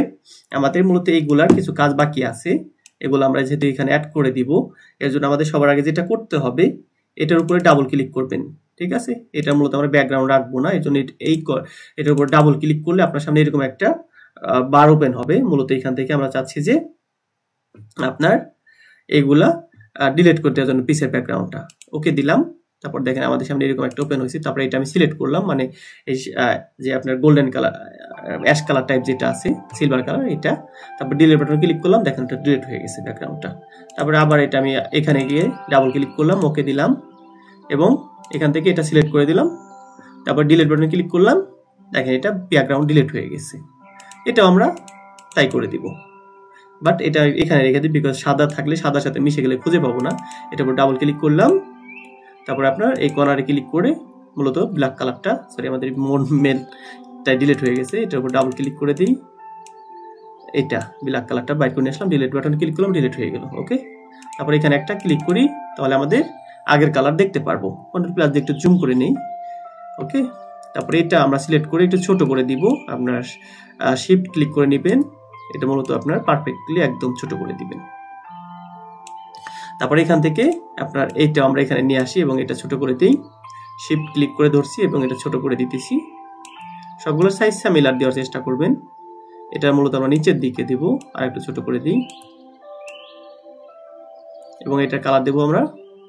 আমাদের মূলত এইগুলার কিছু কাজ বাকি আছে, এগুলো আমরা যেহেতু এখানে অ্যাড করে দিব, এর জন্য আমাদের সবার আগে যেটা করতে হবে, এটার উপরে ডাবল ক্লিক করবেন, ঠিক আছে। এটা মূলত আমরা ব্যাকগ্রাউন্ড রাখবো না, এর জন্য এটার উপর ডাবল ক্লিক করলে আপনার সামনে এরকম একটা বার ওপেন হবে। মূলত এখান থেকে আমরা চাচ্ছি যে আপনার এইগুলা ডিলিট করতে জন্য পিসের ব্যাকগ্রাউন্ডটা, ওকে দিলাম। তারপর দেখেন আমাদের সামনে এরকম একটা ওপেন হয়েছে। তারপরে এটা আমি সিলেক্ট করলাম, মানে এই যে আপনার golden colour ash colour type যেটা আছে, সিলভার কালার, এটা। তারপর ডিলিট বাটন ক্লিক করলাম, দেখেন এটা ডিলিট হয়ে গেছে ব্যাকগ্রাউন্ডটা। তারপরে আবার এটা আমি এখানে গিয়ে ডাবল ক্লিক করলাম, ওকে দিলাম, এবং এখান থেকে এটা সিলেক্ট করে দিলাম। তারপর ডিলিট বাটনে ক্লিক করলাম, দেখেন এটা ব্যাকগ্রাউন্ড ডিলিট হয়ে গেছে। এটাও আমরা তাই করে দিব, বাট এটা এখানে রেখে দিই, বিকজ সাদা থাকলে সাদার সাথে মিশে গেলে খুঁজে পাবো না। এটার উপর ডাবল ক্লিক করলাম, তারপর আপনার এই কর্নারে ক্লিক করে মূলত ব্ল্যাক কালারটা, সরি আমাদের মেলটা ডিলিট হয়ে গেছে, এটার উপর ডাবল ক্লিক করে দিই, এটা ব্ল্যাক কালারটা বাইর করে নিয়ে আসলাম, ডিলিট বাটন ক্লিক করলাম, ডিলিট হয়ে গেল, ওকে। তারপর এখানে একটা ক্লিক করি, তাহলে আমাদের আগের কালার দেখতে পারবো। কন্ট্রোল প্লাস দিয়ে একটু জুম করে নেই, ওকে। তারপরে এটা আমরা সিলেক্ট করে একটু ছোট করে দিব, আপনার শিফট ক্লিক করে নেবেন, এটা মূলত আপনার পারফেক্টলি একদম ছোট করে দিবেন। তারপরে এখান থেকে আপনার এইটা আমরা এখানে নিয়ে আসি এবং এটা ছোট করে দিই, শিফট ক্লিক করে ধরছি এবং এটা ছোট করে দিতেছি। সবগুলো সাইজ সিমিলার দেওয়ার চেষ্টা করবেন। এটা মূলত আমরা নিচের দিকে দিব, আর একটু ছোট করে দিই, এবং এটা কালার দেব আমরা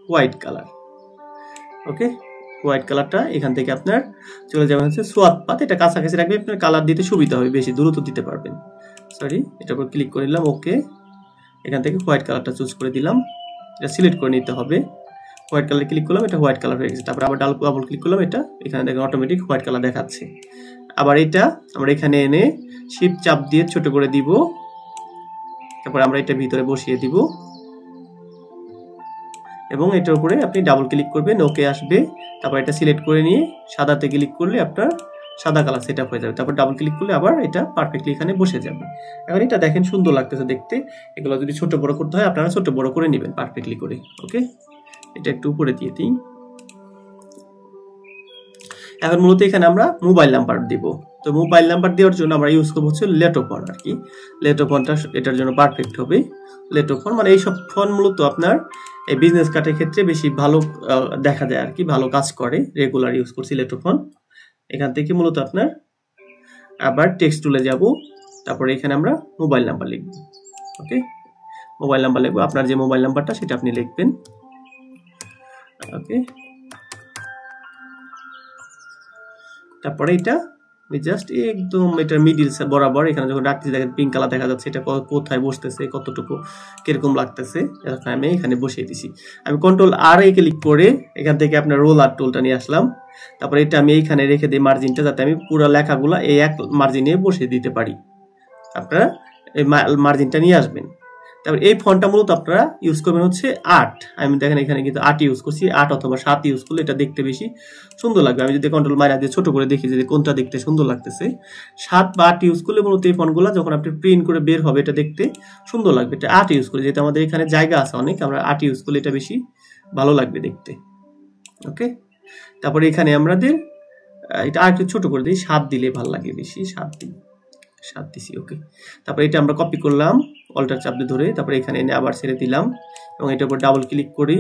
হোয়াইট কালার, ওকে। হোয়াইট কালারটা এখান থেকে আপনার চলে যাবে হচ্ছে সোয়াত পাত, এটা কাছাকাছি রাখবে, আপনার কালার দিতে সুবিধা হবে, বেশি দ্রুত দিতে পারবেন। সরি, এটার উপর ক্লিক করে নিলাম, ওকে। এখান থেকে হোয়াইট কালারটা চুজ করে দিলাম, এটা সিলেক্ট করে নিতে হবে। হোয়াইট কালার ক্লিক করলাম, এটা হোয়াইট কালার হয়ে গেছে। তারপর আবার ডাবল ক্লিক করলাম, এটা এখানে দেখেন অটোমেটিক হোয়াইট কালার দেখাচ্ছে। আবার এটা আমরা এখানে এনে শিফট চাপ দিয়ে ছোট করে দিব, তারপর আমরা এটা ভিতরে বসিয়ে দিব, এবং এটার উপরে আপনি ডাবল ক্লিক করবেন, ওকে আসবে। তারপর এটা সিলেক্ট করে নিয়ে সাদাতে ক্লিক করলে আপনার সাদা কালার সেট আপ হয়ে যাবে। তারপর ডাবল ক্লিক করলে আবার এটা পারফেক্টলি এখানে বসে যাবে। এখন এটা দেখেন সুন্দর লাগতেছে দেখতে। এগুলো যদি ছোট বড় করতে হয় আপনারা ছোট বড় করে নেবেন পারফেক্টলি করে, ওকে। এটা একটু উপরে দিয়ে দিই। এখন মূলত এখানে আমরা মোবাইল নাম্বার দিব। তো মোবাইল নাম্বার দেওয়ার জন্য আমরা ইউজ করবো হচ্ছে লেটো ফন্ট আর কি। লেটো ফন্টটা এটার জন্য পারফেক্ট হবে। লেটো ফন্ট মানে এইসব ফন্ট মূলত আপনার এই বিজনেস কার্ডের ক্ষেত্রে বেশি ভালো দেখা যায় আর কি, ভালো কাজ করে। রেগুলার ইউজ করছি লেটো ফন্ট। এখান থেকে মূলত আপনার আবার টেক্সট টুলে যাব, তারপরে এখানে আমরা মোবাইল নাম্বার লিখব। ওকে, মোবাইল নাম্বার লিখবো, আপনার যে মোবাইল নাম্বারটা সেটা আপনি লিখবেন। ওকে, তারপরে এটা জাস্ট একদম এটার মিডিল বরাবর এখানে যখন রাখতেছি দেখেন পিঙ্ক কালার দেখা যাচ্ছে, এটা কোথায় বসতেছে, কতটুকু কিরকম লাগতেছে, আমি এখানে বসিয়ে দিছি। আমি কন্ট্রোল আর এ ক্লিক করে এখান থেকে আপনার রোলার টুলটা নিয়ে আসলাম। তারপরে এটা আমি এইখানে রেখে দিই মার্জিনটা, যাতে আমি পুরো লেখাগুলো এই এক মার্জিনে বসিয়ে দিতে পারি। আপনারা এই মার্জিনটা নিয়ে আসবেন। তারপর এই ফন্টটা মূলত আপনারা ইউজ করবেন হচ্ছে 8। আমি দেখেন এখানে কিন্তু 8 ইউজ করছি। 8 অথবা 7 ইউজ করলে এটা দেখতে বেশি সুন্দর লাগবে। আমি যদি কন্ট্রোল মাইরা দিয়ে ছোট করে দেখি যে কোনটা দেখতে সুন্দর লাগতেছে, 7 বা 8 ইউজ করলে মূলত এই ফন্টগুলো যখন আপনি প্রিন্ট করে বের হবে এটা দেখতে সুন্দর লাগবে। এটা 8 ইউজ করে, যেহেতু আমাদের এখানে জায়গা আছে অনেক, আমরা 8 ইউজ করলে এটা বেশি ভালো লাগবে দেখতে। ওকে, তারপরে এখানে আমাদের এটা আর একটু ছোট করে দিই, 7 দিলে ভালো লাগে বেশি, 7 দিই, 7 দিছি। ওকে, তারপরে এটা আমরা কপি করলাম অল্টার চাপ দিয়ে ধরে, তারপরে এখানে এনে আবার ছেড়ে দিলাম এবং এটার উপর ডাবল ক্লিক করি,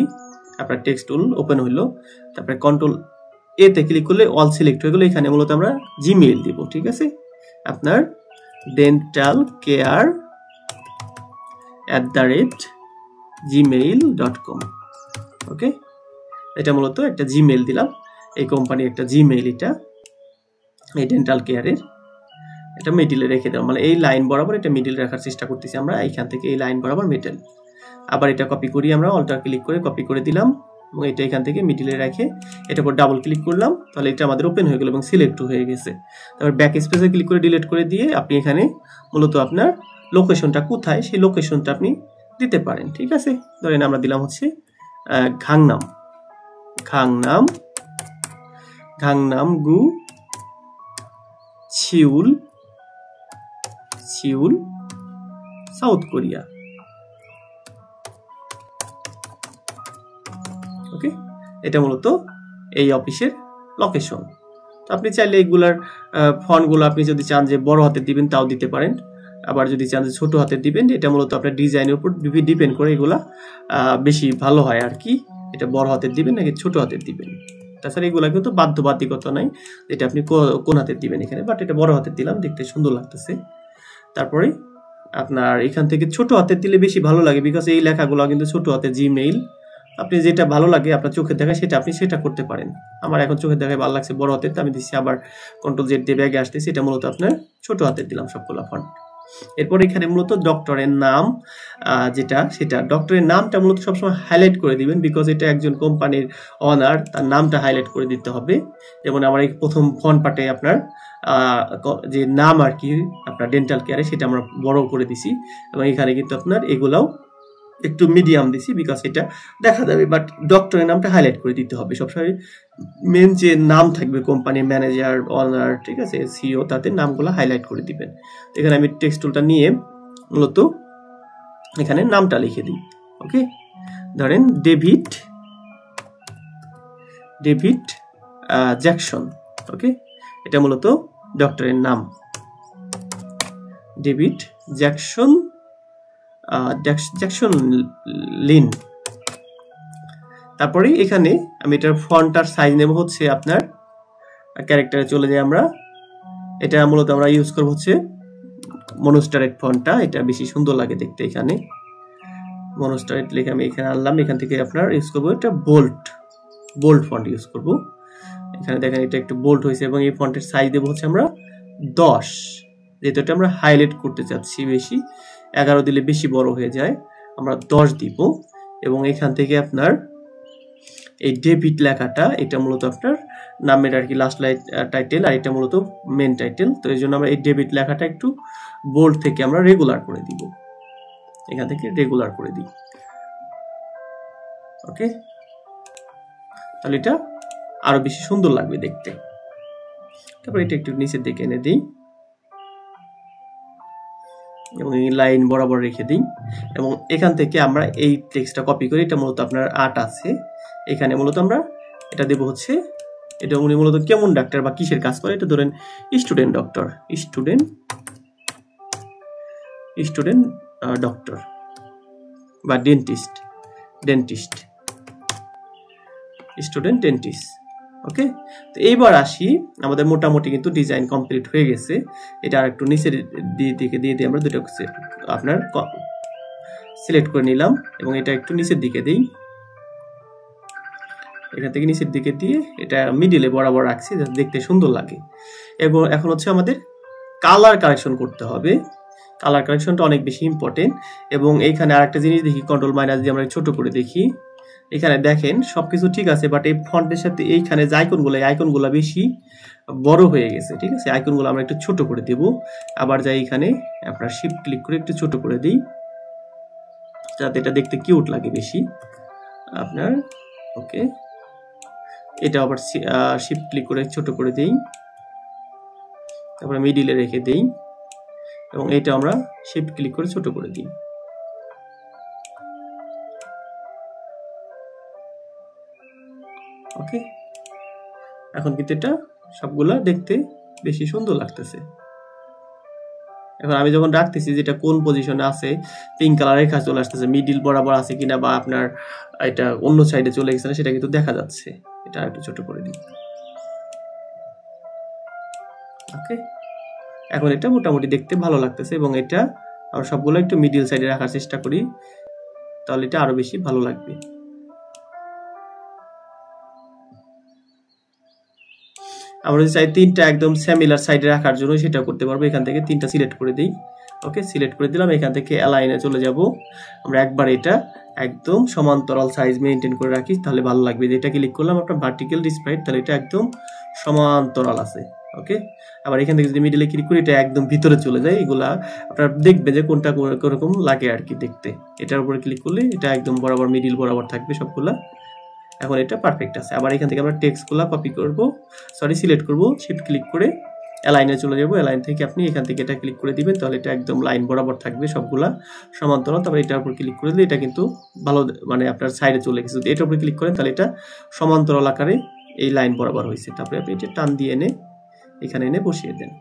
আপনার টেক্সট টুল ওপেন হইলো। তারপরে কন্ট্রোল এ তে ক্লিক করলে অল সিলেক্ট হয়ে গেলো। এখানে মূলত আমরা জিমেইল দিব। ঠিক আছে, আপনার dentalcare@gmail.com। ওকে, এটা মূলত একটা জিমেইল দিলাম, এই কোম্পানির একটা জিমেইল, এটা এই ডেন্টাল কেয়ারের। এটা মিডিলে রেখে দেওয়া, মানে এই লাইন বরাবর এটা মিডিল রাখার চেষ্টা করতেছি আমরা, এইখান থেকে এই লাইন বরাবর মিডল। আবার এটা কপি করি, আমরা অল্টার ক্লিক করে কপি করে দিলাম এবং এটা এখান থেকে মিডিলে রেখে এটার উপর ডাবল ক্লিক করলাম, তাহলে এটা আমাদের ওপেন হয়ে গেল এবং সিলেক্ট হয়ে গেছে। তারপর ব্যাক স্পেসে ক্লিক করে ডিলিট করে দিয়ে আপনি এখানে মূলত আপনার লোকেশনটা কোথায় সেই লোকেশনটা আপনি দিতে পারেন। ঠিক আছে, ধরেন আমরা দিলাম হচ্ছে ঘাংনাম গু সিউল সাউথ কোরিয়া। ওকে, এটা মূলত এই অফিসের লোকেশন। তো আপনি চাইলে এইগুলার ফন্টগুলো আপনি যদি চান যে বড় হাতের দিবেন তাও দিতে পারেন, আবার যদি চান যে ছোট হাতের দিবেন, এটা মূলত আপনার ডিজাইনের উপর ডিপেন্ড করে এগুলা বেশি ভালো হয় আর কি। এটা বড় হাতের দিবেন নাকি ছোট হাতের দিবেন, তাছাড়া এগুলা কিন্তু বাধ্যবাধকতা নাই এটা আপনি কোন হাতের দিবেন এখানে, বাট এটা বড় হাতের দিলাম, দেখতে সুন্দর লাগতেছে। তারপরে আপনার এখান থেকে ছোট হাতের দিলে বেশি ভালো লাগে, বিকজ এই লেখাগুলো কিন্তু ছোট হাতে জিমেইল। আপনি যেটা ভালো লাগে আপনার চোখে দেখায় সেটা আপনি সেটা করতে পারেন। আমার এখন চোখে দেখায় ভালো লাগছে বড় হাতের, আমি দিচ্ছি আবার কন্ট্রোল জেড দিয়ে ব্যাগে আসতেছি, এটা মূলত আপনার ছোট হাতের দিলাম সবগুলো ফন্ট। এরপর এখানে মূলত ডক্টরের নাম যেটা, সেটা ডক্টরের নামটা মূলত সবসময় হাইলাইট করে দিবেন, বিকজ এটা একজন কোম্পানির অনার, তার নামটা হাইলাইট করে দিতে হবে। যেমন আমার এই প্রথম ফন্ট পার্টে আপনার যে নাম আর কি আপনার ডেন্টাল কেয়ারে সেটা আমরা বড় করে দিছি, এবং এখানে কিন্তু আপনার এগুলাও একটু মিডিয়াম দিছি, বিকজ এটা দেখা যাবে, বাট ডক্টরের নামটা হাইলাইট করে দিতে হবে সবসময়। মেন যে নাম থাকবে কোম্পানির ম্যানেজার, অনার, ঠিক আছে, সিইও, তাদের নামগুলো হাইলাইট করে দিবেন। এখানে আমি টেক্সট টুলটা নিয়ে মূলত এখানে নামটা লিখে দিই। ওকে, ধরেন ডেভিড জ্যাকসন। ওকে, এটা মূলত ডক্টরের নাম, ডেভিড জ্যাকসন লিন। তারপরে এখানে আমি এটার ফন্টটার সাইজ নেব হচ্ছে আপনার ক্যারেক্টারে চলে যাই আমরা, এটা মূলত আমরা ইউজ করব হচ্ছে মনোস্টারেট ফন্টটা, এটা বেশি সুন্দর লাগে দেখতে। এখানে মনোস্টারেট লিখে আমি এখানে আনলাম, এখান থেকে আপনার ইউজ করবো এটা বোল্ড ফন্ট ইউজ করব। এখানে দেখেন এটা একটু বোল্ড হয়েছে, এবং এই ফন্টের সাইজ দেবো হচ্ছে আমরা 10, যেহেতু এটা আমরা হাইলাইট করতে চাচ্ছি বেশি, 11 দিলে বেশি বড় হয়ে যায়, আমরা 10 দিব। এবং এখান থেকে আপনার এই ডেভিড লেখাটা, এটা মূলত আপনার নামের আর কি লাস্ট টাইটেল, আর এটা মূলত মেন টাইটেল। তো এই জন্য আমরা এই ডেভিড লেখাটা একটু বোল্ড থেকে আমরা রেগুলার করে দিব, এখান থেকে রেগুলার করে দিই। ওকে, তাহলে এটা আরো বেশি সুন্দর লাগবে দেখতে। তারপর এটা একটু নিচের দিকে এনে দিই এবং এই লাইন বরাবর রেখে দিই, এবং এখান থেকে আমরা এই টেক্সটটা কপি করি। এটা মূলত আপনার 8 আছে, এখানে মূলত আমরা এটা দেব হচ্ছে এটা উনি মূলত কেমন ডাক্তার বা কিসের কাজ করে, এটা ধরেন স্টুডেন্ট ডক্টর, স্টুডেন্ট ডক্টর বা ডেন্টিস্ট, স্টুডেন্ট ডেন্টিস্ট। ওকে, তো এইবার আসি, আমাদের মোটামুটি কিন্তু ডিজাইন কমপ্লিট হয়ে গেছে। এটা আর একটু নিচের দিকে দিয়ে আমরা দুটো আপনার সিলেক্ট করে নিলাম এবং এটা একটু নিচের দিকে দিই, এখান থেকে নিচের দিকে দিয়ে এটা মিডিলে বরাবর রাখছি যাতে দেখতে সুন্দর লাগে। এবং এখন হচ্ছে আমাদের কালার কারেকশন করতে হবে। কালার কারেকশনটা অনেক বেশি ইম্পর্টেন্ট। এবং এইখানে আরেকটা জিনিস দেখি, কন্ট্রোল মাইনাস দিয়ে আমরা ছোট করে দেখি, এখানে দেখেন সবকিছু ঠিক আছে, বাট এই ফন্টের সাথে এইখানে যে আইকনগুলো, এই আইকনগুলো বেশি বড় হয়ে গেছে। ঠিক আছে, আইকনগুলো আমরা একটু ছোট করে দেব। আবার যাই এখানে আপনার শিফট ক্লিক করে একটু ছোট করে দিই যাতে এটা দেখতে কিউট লাগে বেশি আপনার। ওকে, এটা আবার শিফট ক্লিক করে ছোট করে দেই, তারপরে মিডিলে রেখে দেই এবং এটা আমরা শিফট ক্লিক করে ছোট করে দিই। ওকে, এখন কিন্তু এটা সবগুলা দেখতে বেশি সুন্দর লাগতেছে। এখন আমি যখন রাখতেছি যেটা কোন পজিশনে আছে, পিঙ্ক কালারের কাজ চলে আসতেছে, মিডিল বরাবর আছে কিনা বা আপনার এটা অন্য সাইডে চলে গেছে না সেটা কিন্তু দেখা যাচ্ছে। এটা একটু ছোট করে দিই। ওকে, এখন এটা মোটামুটি দেখতে ভালো লাগতেছে এবং এটা আমরা সবগুলো একটু মিডিল সাইডে রাখার চেষ্টা করি, তাহলে এটা আরো বেশি ভালো লাগবে। আমরা যদি চাই তিনটা একদম সিমিলার সাইডে রাখার জন্য সেটা করতে পারবো। এখান থেকে তিনটা সিলেক্ট করে দিই। ওকে, সিলেক্ট করে দিলাম। এখান থেকে অ্যালাইনে চলে যাব। আমরা একবার এটা একদম সমান্তরাল সাইজ মেইনটেইন করে রাখি, তাহলে ভালো লাগবে। যেটা ক্লিক করলাম আপনার ভার্টিক্যাল ডিসপ্লে, তাহলে এটা একদম সমান্তরাল আছে। ওকে, আবার এখান থেকে যদি মিডলে ক্লিক করি এটা একদম ভিতরে চলে যায়। এগুলা আপনারা দেখবে যে কোনটা কোরকম লাগে আর কি দেখতে। এটার উপরে ক্লিক করলে এটা একদম বরাবর মিডিল বরাবর থাকবে সবগুলা। এখন এটা পারফেক্ট আছে। আবার এখান থেকে আমরা টেক্সটগুলো কপি করব, সিলেক্ট করব, শিফট ক্লিক করে অ্যালাইনে চলে যাব। অ্যালাইন থেকে আপনি এখান থেকে এটা ক্লিক করে দিবেন, তাহলে এটা একদম লাইন বরাবর থাকবে সবগুলা সমান্তরাল। তারপর এটার উপর ক্লিক করে দিলে এটা কিন্তু ভালো মানে আপনার সাইডে চলে গেছে। যদি এটার উপরে ক্লিক করেন তাহলে এটা সমান্তরাল আকারে এই লাইন বরাবর হয়েছে। তারপরে আপনি এটা টান দিয়ে এনে এখানে এনে বসিয়ে দেন।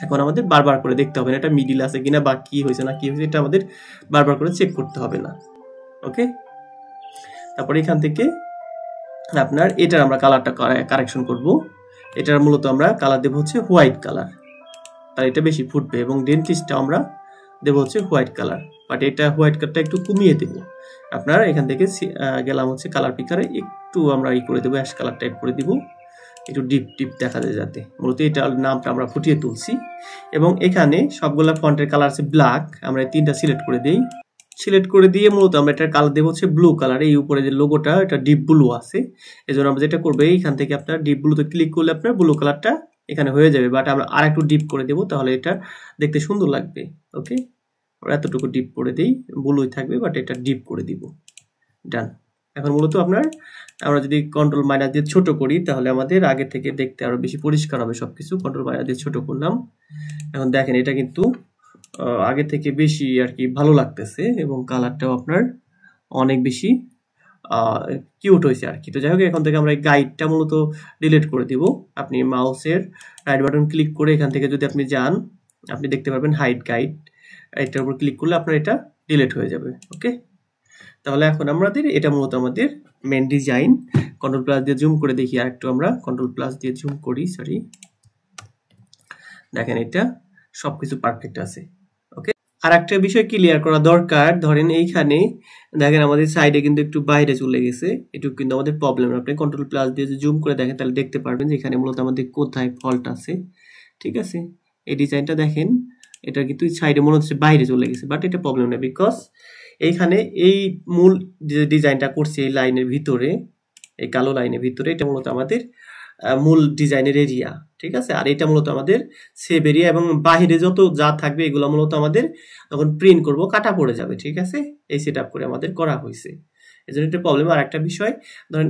এখন আমাদের বারবার করে দেখতে হবে না এটা মিডিল আছে কিনা বা কি হয়েছে না কি হয়েছে, এটা আমাদের বারবার করে চেক করতে হবে না। ওকে, তারপর এখান থেকে আপনার এটার আমরা কালারটা কারেকশন করব। এটার মূলত আমরা কালার দেব হচ্ছে হোয়াইট কালার, তার এটা বেশি ফুটবে। এবং ডেন্টিস্টটা আমরা দেব হচ্ছে হোয়াইট কালার, বাট এটা হোয়াইট কালারটা একটু কমিয়ে দেব। আপনার এখান থেকে গেলাম হচ্ছে কালার পিকারে, একটু আমরা করে দেবো অ্যাশ কালার টাইপ করে দিব, একটু ডিপ ডিপ দেখা যায় যাতে। মূলত এটার নামটা আমরা ফুটিয়ে তুলছি। এবং এখানে সবগুলা ফন্টের কালার আছে ব্ল্যাক, আমরা তিনটা সিলেক্ট করে দিই। সিলেক্ট করে দিয়ে মূলত আমরা এটার কালার দেবো হচ্ছে ব্লু কালার। এই উপরে যে লোগোটা এটা ডিপ ব্লু আছে, এজন্য আমরা যেটা করবো এইখান থেকে আপনার ডিপ ব্লুতে ক্লিক করলে আপনার ব্লু কালারটা এখানে হয়ে যাবে, বাট আমরা আর একটু ডিপ করে দেবো, তাহলে এটা দেখতে সুন্দর লাগবে। ওকে, আমরা এতটুকু ডিপ করে দিই, ব্লুই থাকবে বাট এটা ডিপ করে দিব। ডান। এখন মূলত আমরা যদি কন্ট্রোল মাইনাস দিয়ে ছোট করি তাহলে আমাদের আগে থেকে দেখতে আরো বেশি পরিষ্কার হবে সবকিছু। কন্ট্রোল মাইনাস দিয়ে ছোট করলাম, এখন দেখেন এটা কিন্তু আগে থেকে বেশি আর কি ভালো লাগতেছে এবং কালারটাও আপনার অনেক বেশি কিউট হয়েছে আর কি। তো যাই হোক, এখন থেকে আমরা এই গাইডটা মূলত ডিলিট করে দিব। আপনি মাউসের রাইট বাটন ক্লিক করে এখান থেকে যদি আপনি যান, আপনি দেখতে পারবেন হাইড গাইড, এটার উপর ক্লিক করলে আপনার এটা ডিলিট হয়ে যাবে। ওকে, তাহলে এখন আমাদের এটা মূলত আমাদের মেন ডিজাইন। কন্ট্রোল প্লাস দিয়ে জুম করে দেখি, আর একটু আমরা কন্ট্রোল প্লাস দিয়ে জুম করি, সরি, দেখেন এটা সবকিছু পারফেক্ট আছে। ওকে, আর একটা বিষয় ক্লিয়ার করা দরকার, ধরেন এইখানে দেখেন আমাদের সাইডে কিন্তু একটু বাইরে চলে গেছে, এটুকু কিন্তু আমাদের প্রবলেম। আপনি কন্ট্রোল প্লাস দিয়ে জুম করে দেখেন তাহলে দেখতে পারবেন যে এখানে মূলত আমাদের কোথায় ফল্ট আছে। ঠিক আছে, এই ডিজাইনটা দেখেন, এটা কিন্তু সাইডে মনে হচ্ছে বাইরে চলে গেছে, বাট এটা প্রবলেম নেই, বিকজ এইখানে এই মূল যে ডিজাইনটা করছে এই লাইনের ভিতরে, এই কালো লাইনের ভিতরে, এটা মূলত আমাদের মূল ডিজাইনের এরিয়া। ঠিক আছে, আর এটা মূলত আমাদের সেভ এরিয়া এবং বাহিরে যত যা থাকবে এগুলো মূলত আমাদের যখন প্রিন্ট করব কাটা পড়ে যাবে। ঠিক আছে, এই সেট আপ করে আমাদের করা হয়েছে, এই জন্য এটা প্রবলেম। আর একটা বিষয়, ধরেন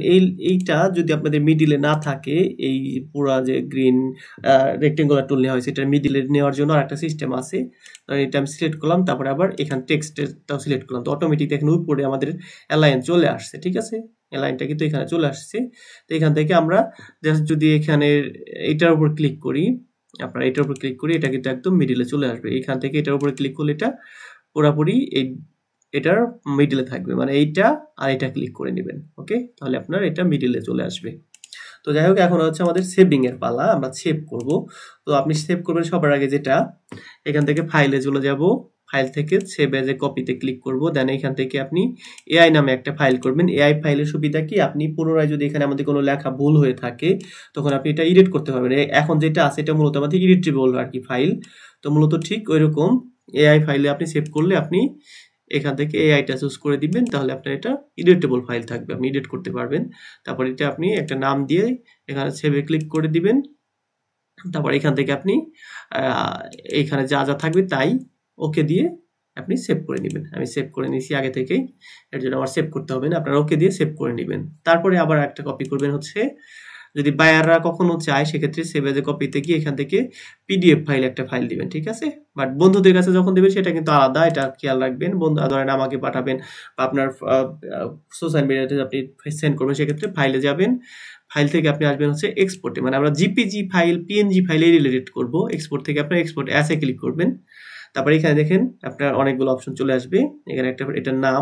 এইটা যদি আপনাদের মিডিলে না থাকে, এই পুরা যে গ্রিন রেক্টেঙ্গুলার টুল নেওয়া হয়েছে, এটা মিডিলে নেওয়ার জন্য আর একটা সিস্টেম আছে। ধরেন এটা আমি সিলেক্ট করলাম, তারপরে আবার এখানে টেক্সটটাও সিলেক্ট করলাম, তো অটোমেটিক দেখেন উপরে আমাদের অ্যালাইন চলে আসছে। ঠিক আছে, এই লাইনটা কিন্তু এখানে চলে আসছে। তো এখান থেকে আমরা জাস্ট যদি এখানে এটার উপর ক্লিক করি, আপনারা এটার উপর ক্লিক করি, এটা কিন্তু একদম মিডিলে চলে আসবে। এখান থেকে এটার উপরে ক্লিক করলে এটা পুরোপুরি এটার মিডিলে থাকবে, মানে এইটা আর এটা ক্লিক করে নেবেন। ওকে, তাহলে আপনার এটা মিডিলে চলে আসবে। তো যাই হোক, এখন হচ্ছে আমাদের সেভিং এর পালা, আমরা সেভ করব। তো আপনি সেভ করবেন সবার আগে যেটা, এখান থেকে ফাইলে চলে যাব, ফাইল থেকে সেভ এজ এ কপিতে ক্লিক করব, দেন এখান থেকে আপনি এআই নামে একটা ফাইল করবেন। এআই ফাইলের সুবিধা কি, আপনি পুনরায় যদি এখানে আমাদের কোনো লেখা ভুল হয়ে থাকে তখন আপনি এটা এডিট করতে পারবেন। এখন যেটা আছে এটা মূলত আমাদের এডিটেবল আর কি ফাইল। তো মূলত ঠিক ওইরকম এআই ফাইলে আপনি সেভ করলে আপনি এখান থেকে এআইটা চুজ করে দিবেন, তাহলে আপনার এটা এডিটেবল ফাইল থাকবে, আপনি এডিট করতে পারবেন। তারপর এটা আপনি একটা নাম দিয়ে এখানে সেভে ক্লিক করে দিবেন। তারপর এখান থেকে আপনি এখানে যা যা থাকবে তাই ওকে দিয়ে আপনি সেভ করে নেবেন। আমি সেভ করে নিয়েছি আগে থেকেই, এর জন্য আমার সেভ করতে হবে না, আপনারা ওকে দিয়ে সেভ করে নেবেন। তারপরে আবার একটা কপি করবেন, হচ্ছে যদি বায়াররা কখনো চায় সেক্ষেত্রে সেভ এজ এ কপিতে গিয়ে এখান থেকে পিডিএফ ফাইল একটা ফাইল দিবেন, ঠিক আছে। বাট বন্ধুদের কাছে যখন দেবেন সেটা কিন্তু আলাদা, এটা খেয়াল রাখবেন। বন্ধু ধরেন আমাকে পাঠাবেন বা আপনার সোশ্যাল মিডিয়াতে আপনি সেন্ড করবেন, সেক্ষেত্রে ফাইলে যাবেন, ফাইল থেকে আপনি আসবেন হচ্ছে এক্সপোর্টে, মানে আমরা জিপিজি ফাইল পিএনজি ফাইলে রিলেটেড করব। এক্সপোর্ট থেকে আপনার এক্সপোর্ট অ্যাসে ক্লিক করবেন। তারপরে এখানে দেখেন আপনার অনেকগুলো অপশন চলে আসবে, এখানে একটা এটার নাম,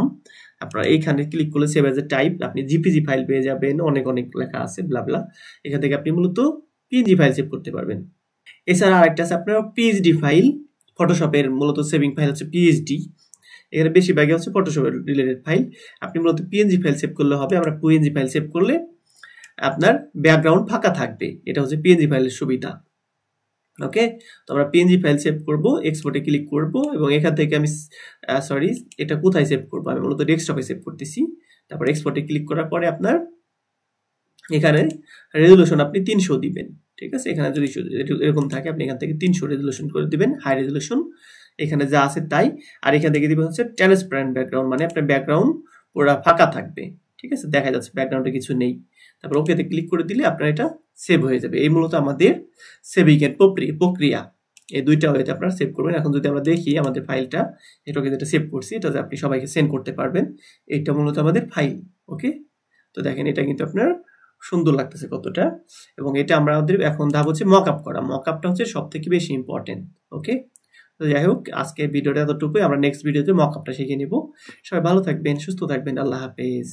আপনারা এইখানে ক্লিক করলে সেভ এজ এ টাইপ আপনি জিপিজি ফাইল পেয়ে যাবেন, অনেক অনেক লেখা আছে ব্লাবলা। এখান থেকে আপনি মূলত পিএনজি ফাইল সেভ করতে পারবেন। এছাড়া আরেকটা আছে আপনার পিএইচডি ফাইল, ফটোশপের মূলত সেভিং ফাইল হচ্ছে পিএইচডি, এখানে বেশিরভাগই হচ্ছে ফটোশপের রিলেটেড ফাইল। আপনি মূলত পিএনজি ফাইল সেভ করলে হবে, আমরা পিএনজি ফাইল সেভ করলে আপনার ব্যাকগ্রাউন্ড ফাঁকা থাকবে, এটা হচ্ছে পিএনজি ফাইলের সুবিধা। ওকে, তো আমরা পিএনজি ফাইল সেভ করব, এক্সপোর্টে ক্লিক করব এবং এখান থেকে আমি এটা কোথায় সেভ করব, আমি মূলত ডেস্কটপে সেভ করতেছি। তারপর এক্সপোর্টে ক্লিক করার পরে আপনার এখানে রেজুলেশন আপনি 300 দিবেন, ঠিক আছে। এখানে যদি এরকম থাকে আপনি এখান থেকে 300 রেজুলেশন করে দিবেন, হাই রেজুলেশন, এখানে যা আছে তাই। আর এখান থেকে দিবেন হচ্ছে ট্রান্সপারেন্ট ব্যাকগ্রাউন্ড, মানে আপনার ব্যাকগ্রাউন্ড পুরো ফাঁকা থাকবে, ঠিক আছে, দেখা যাচ্ছে ব্যাকগ্রাউন্ডে কিছু নেই। তারপর ওকেতে ক্লিক করে দিলে আপনার এটা সেভ হয়ে যাবে। এই মূলত আমাদের সেভিং এর প্রক্রিয়া, এই দুইটা হয়তো আপনারা সেভ করবেন। এখন যদি আমরা দেখি আমাদের ফাইলটা, এটাকে যেটা সেভ করছি এটা যে আপনি সবাইকে সেন্ড করতে পারবেন, এটা মূলত আমাদের ফাইল। ওকে, তো দেখেন এটা কিন্তু আপনার সুন্দর লাগতেছে কতটা। এবং এটা আমাদের এখন ধাপ হচ্ছে মকআপ করা, মকআপটা হচ্ছে সব থেকে বেশি ইম্পর্টেন্ট। ওকে, তো যাই হোক আজকে ভিডিওটা এতটুকুই, আমরা নেক্সট ভিডিওতে মকআপটা শিখে নিব। সবাই ভালো থাকবেন, সুস্থ থাকবেন, আল্লাহ হাফেজ।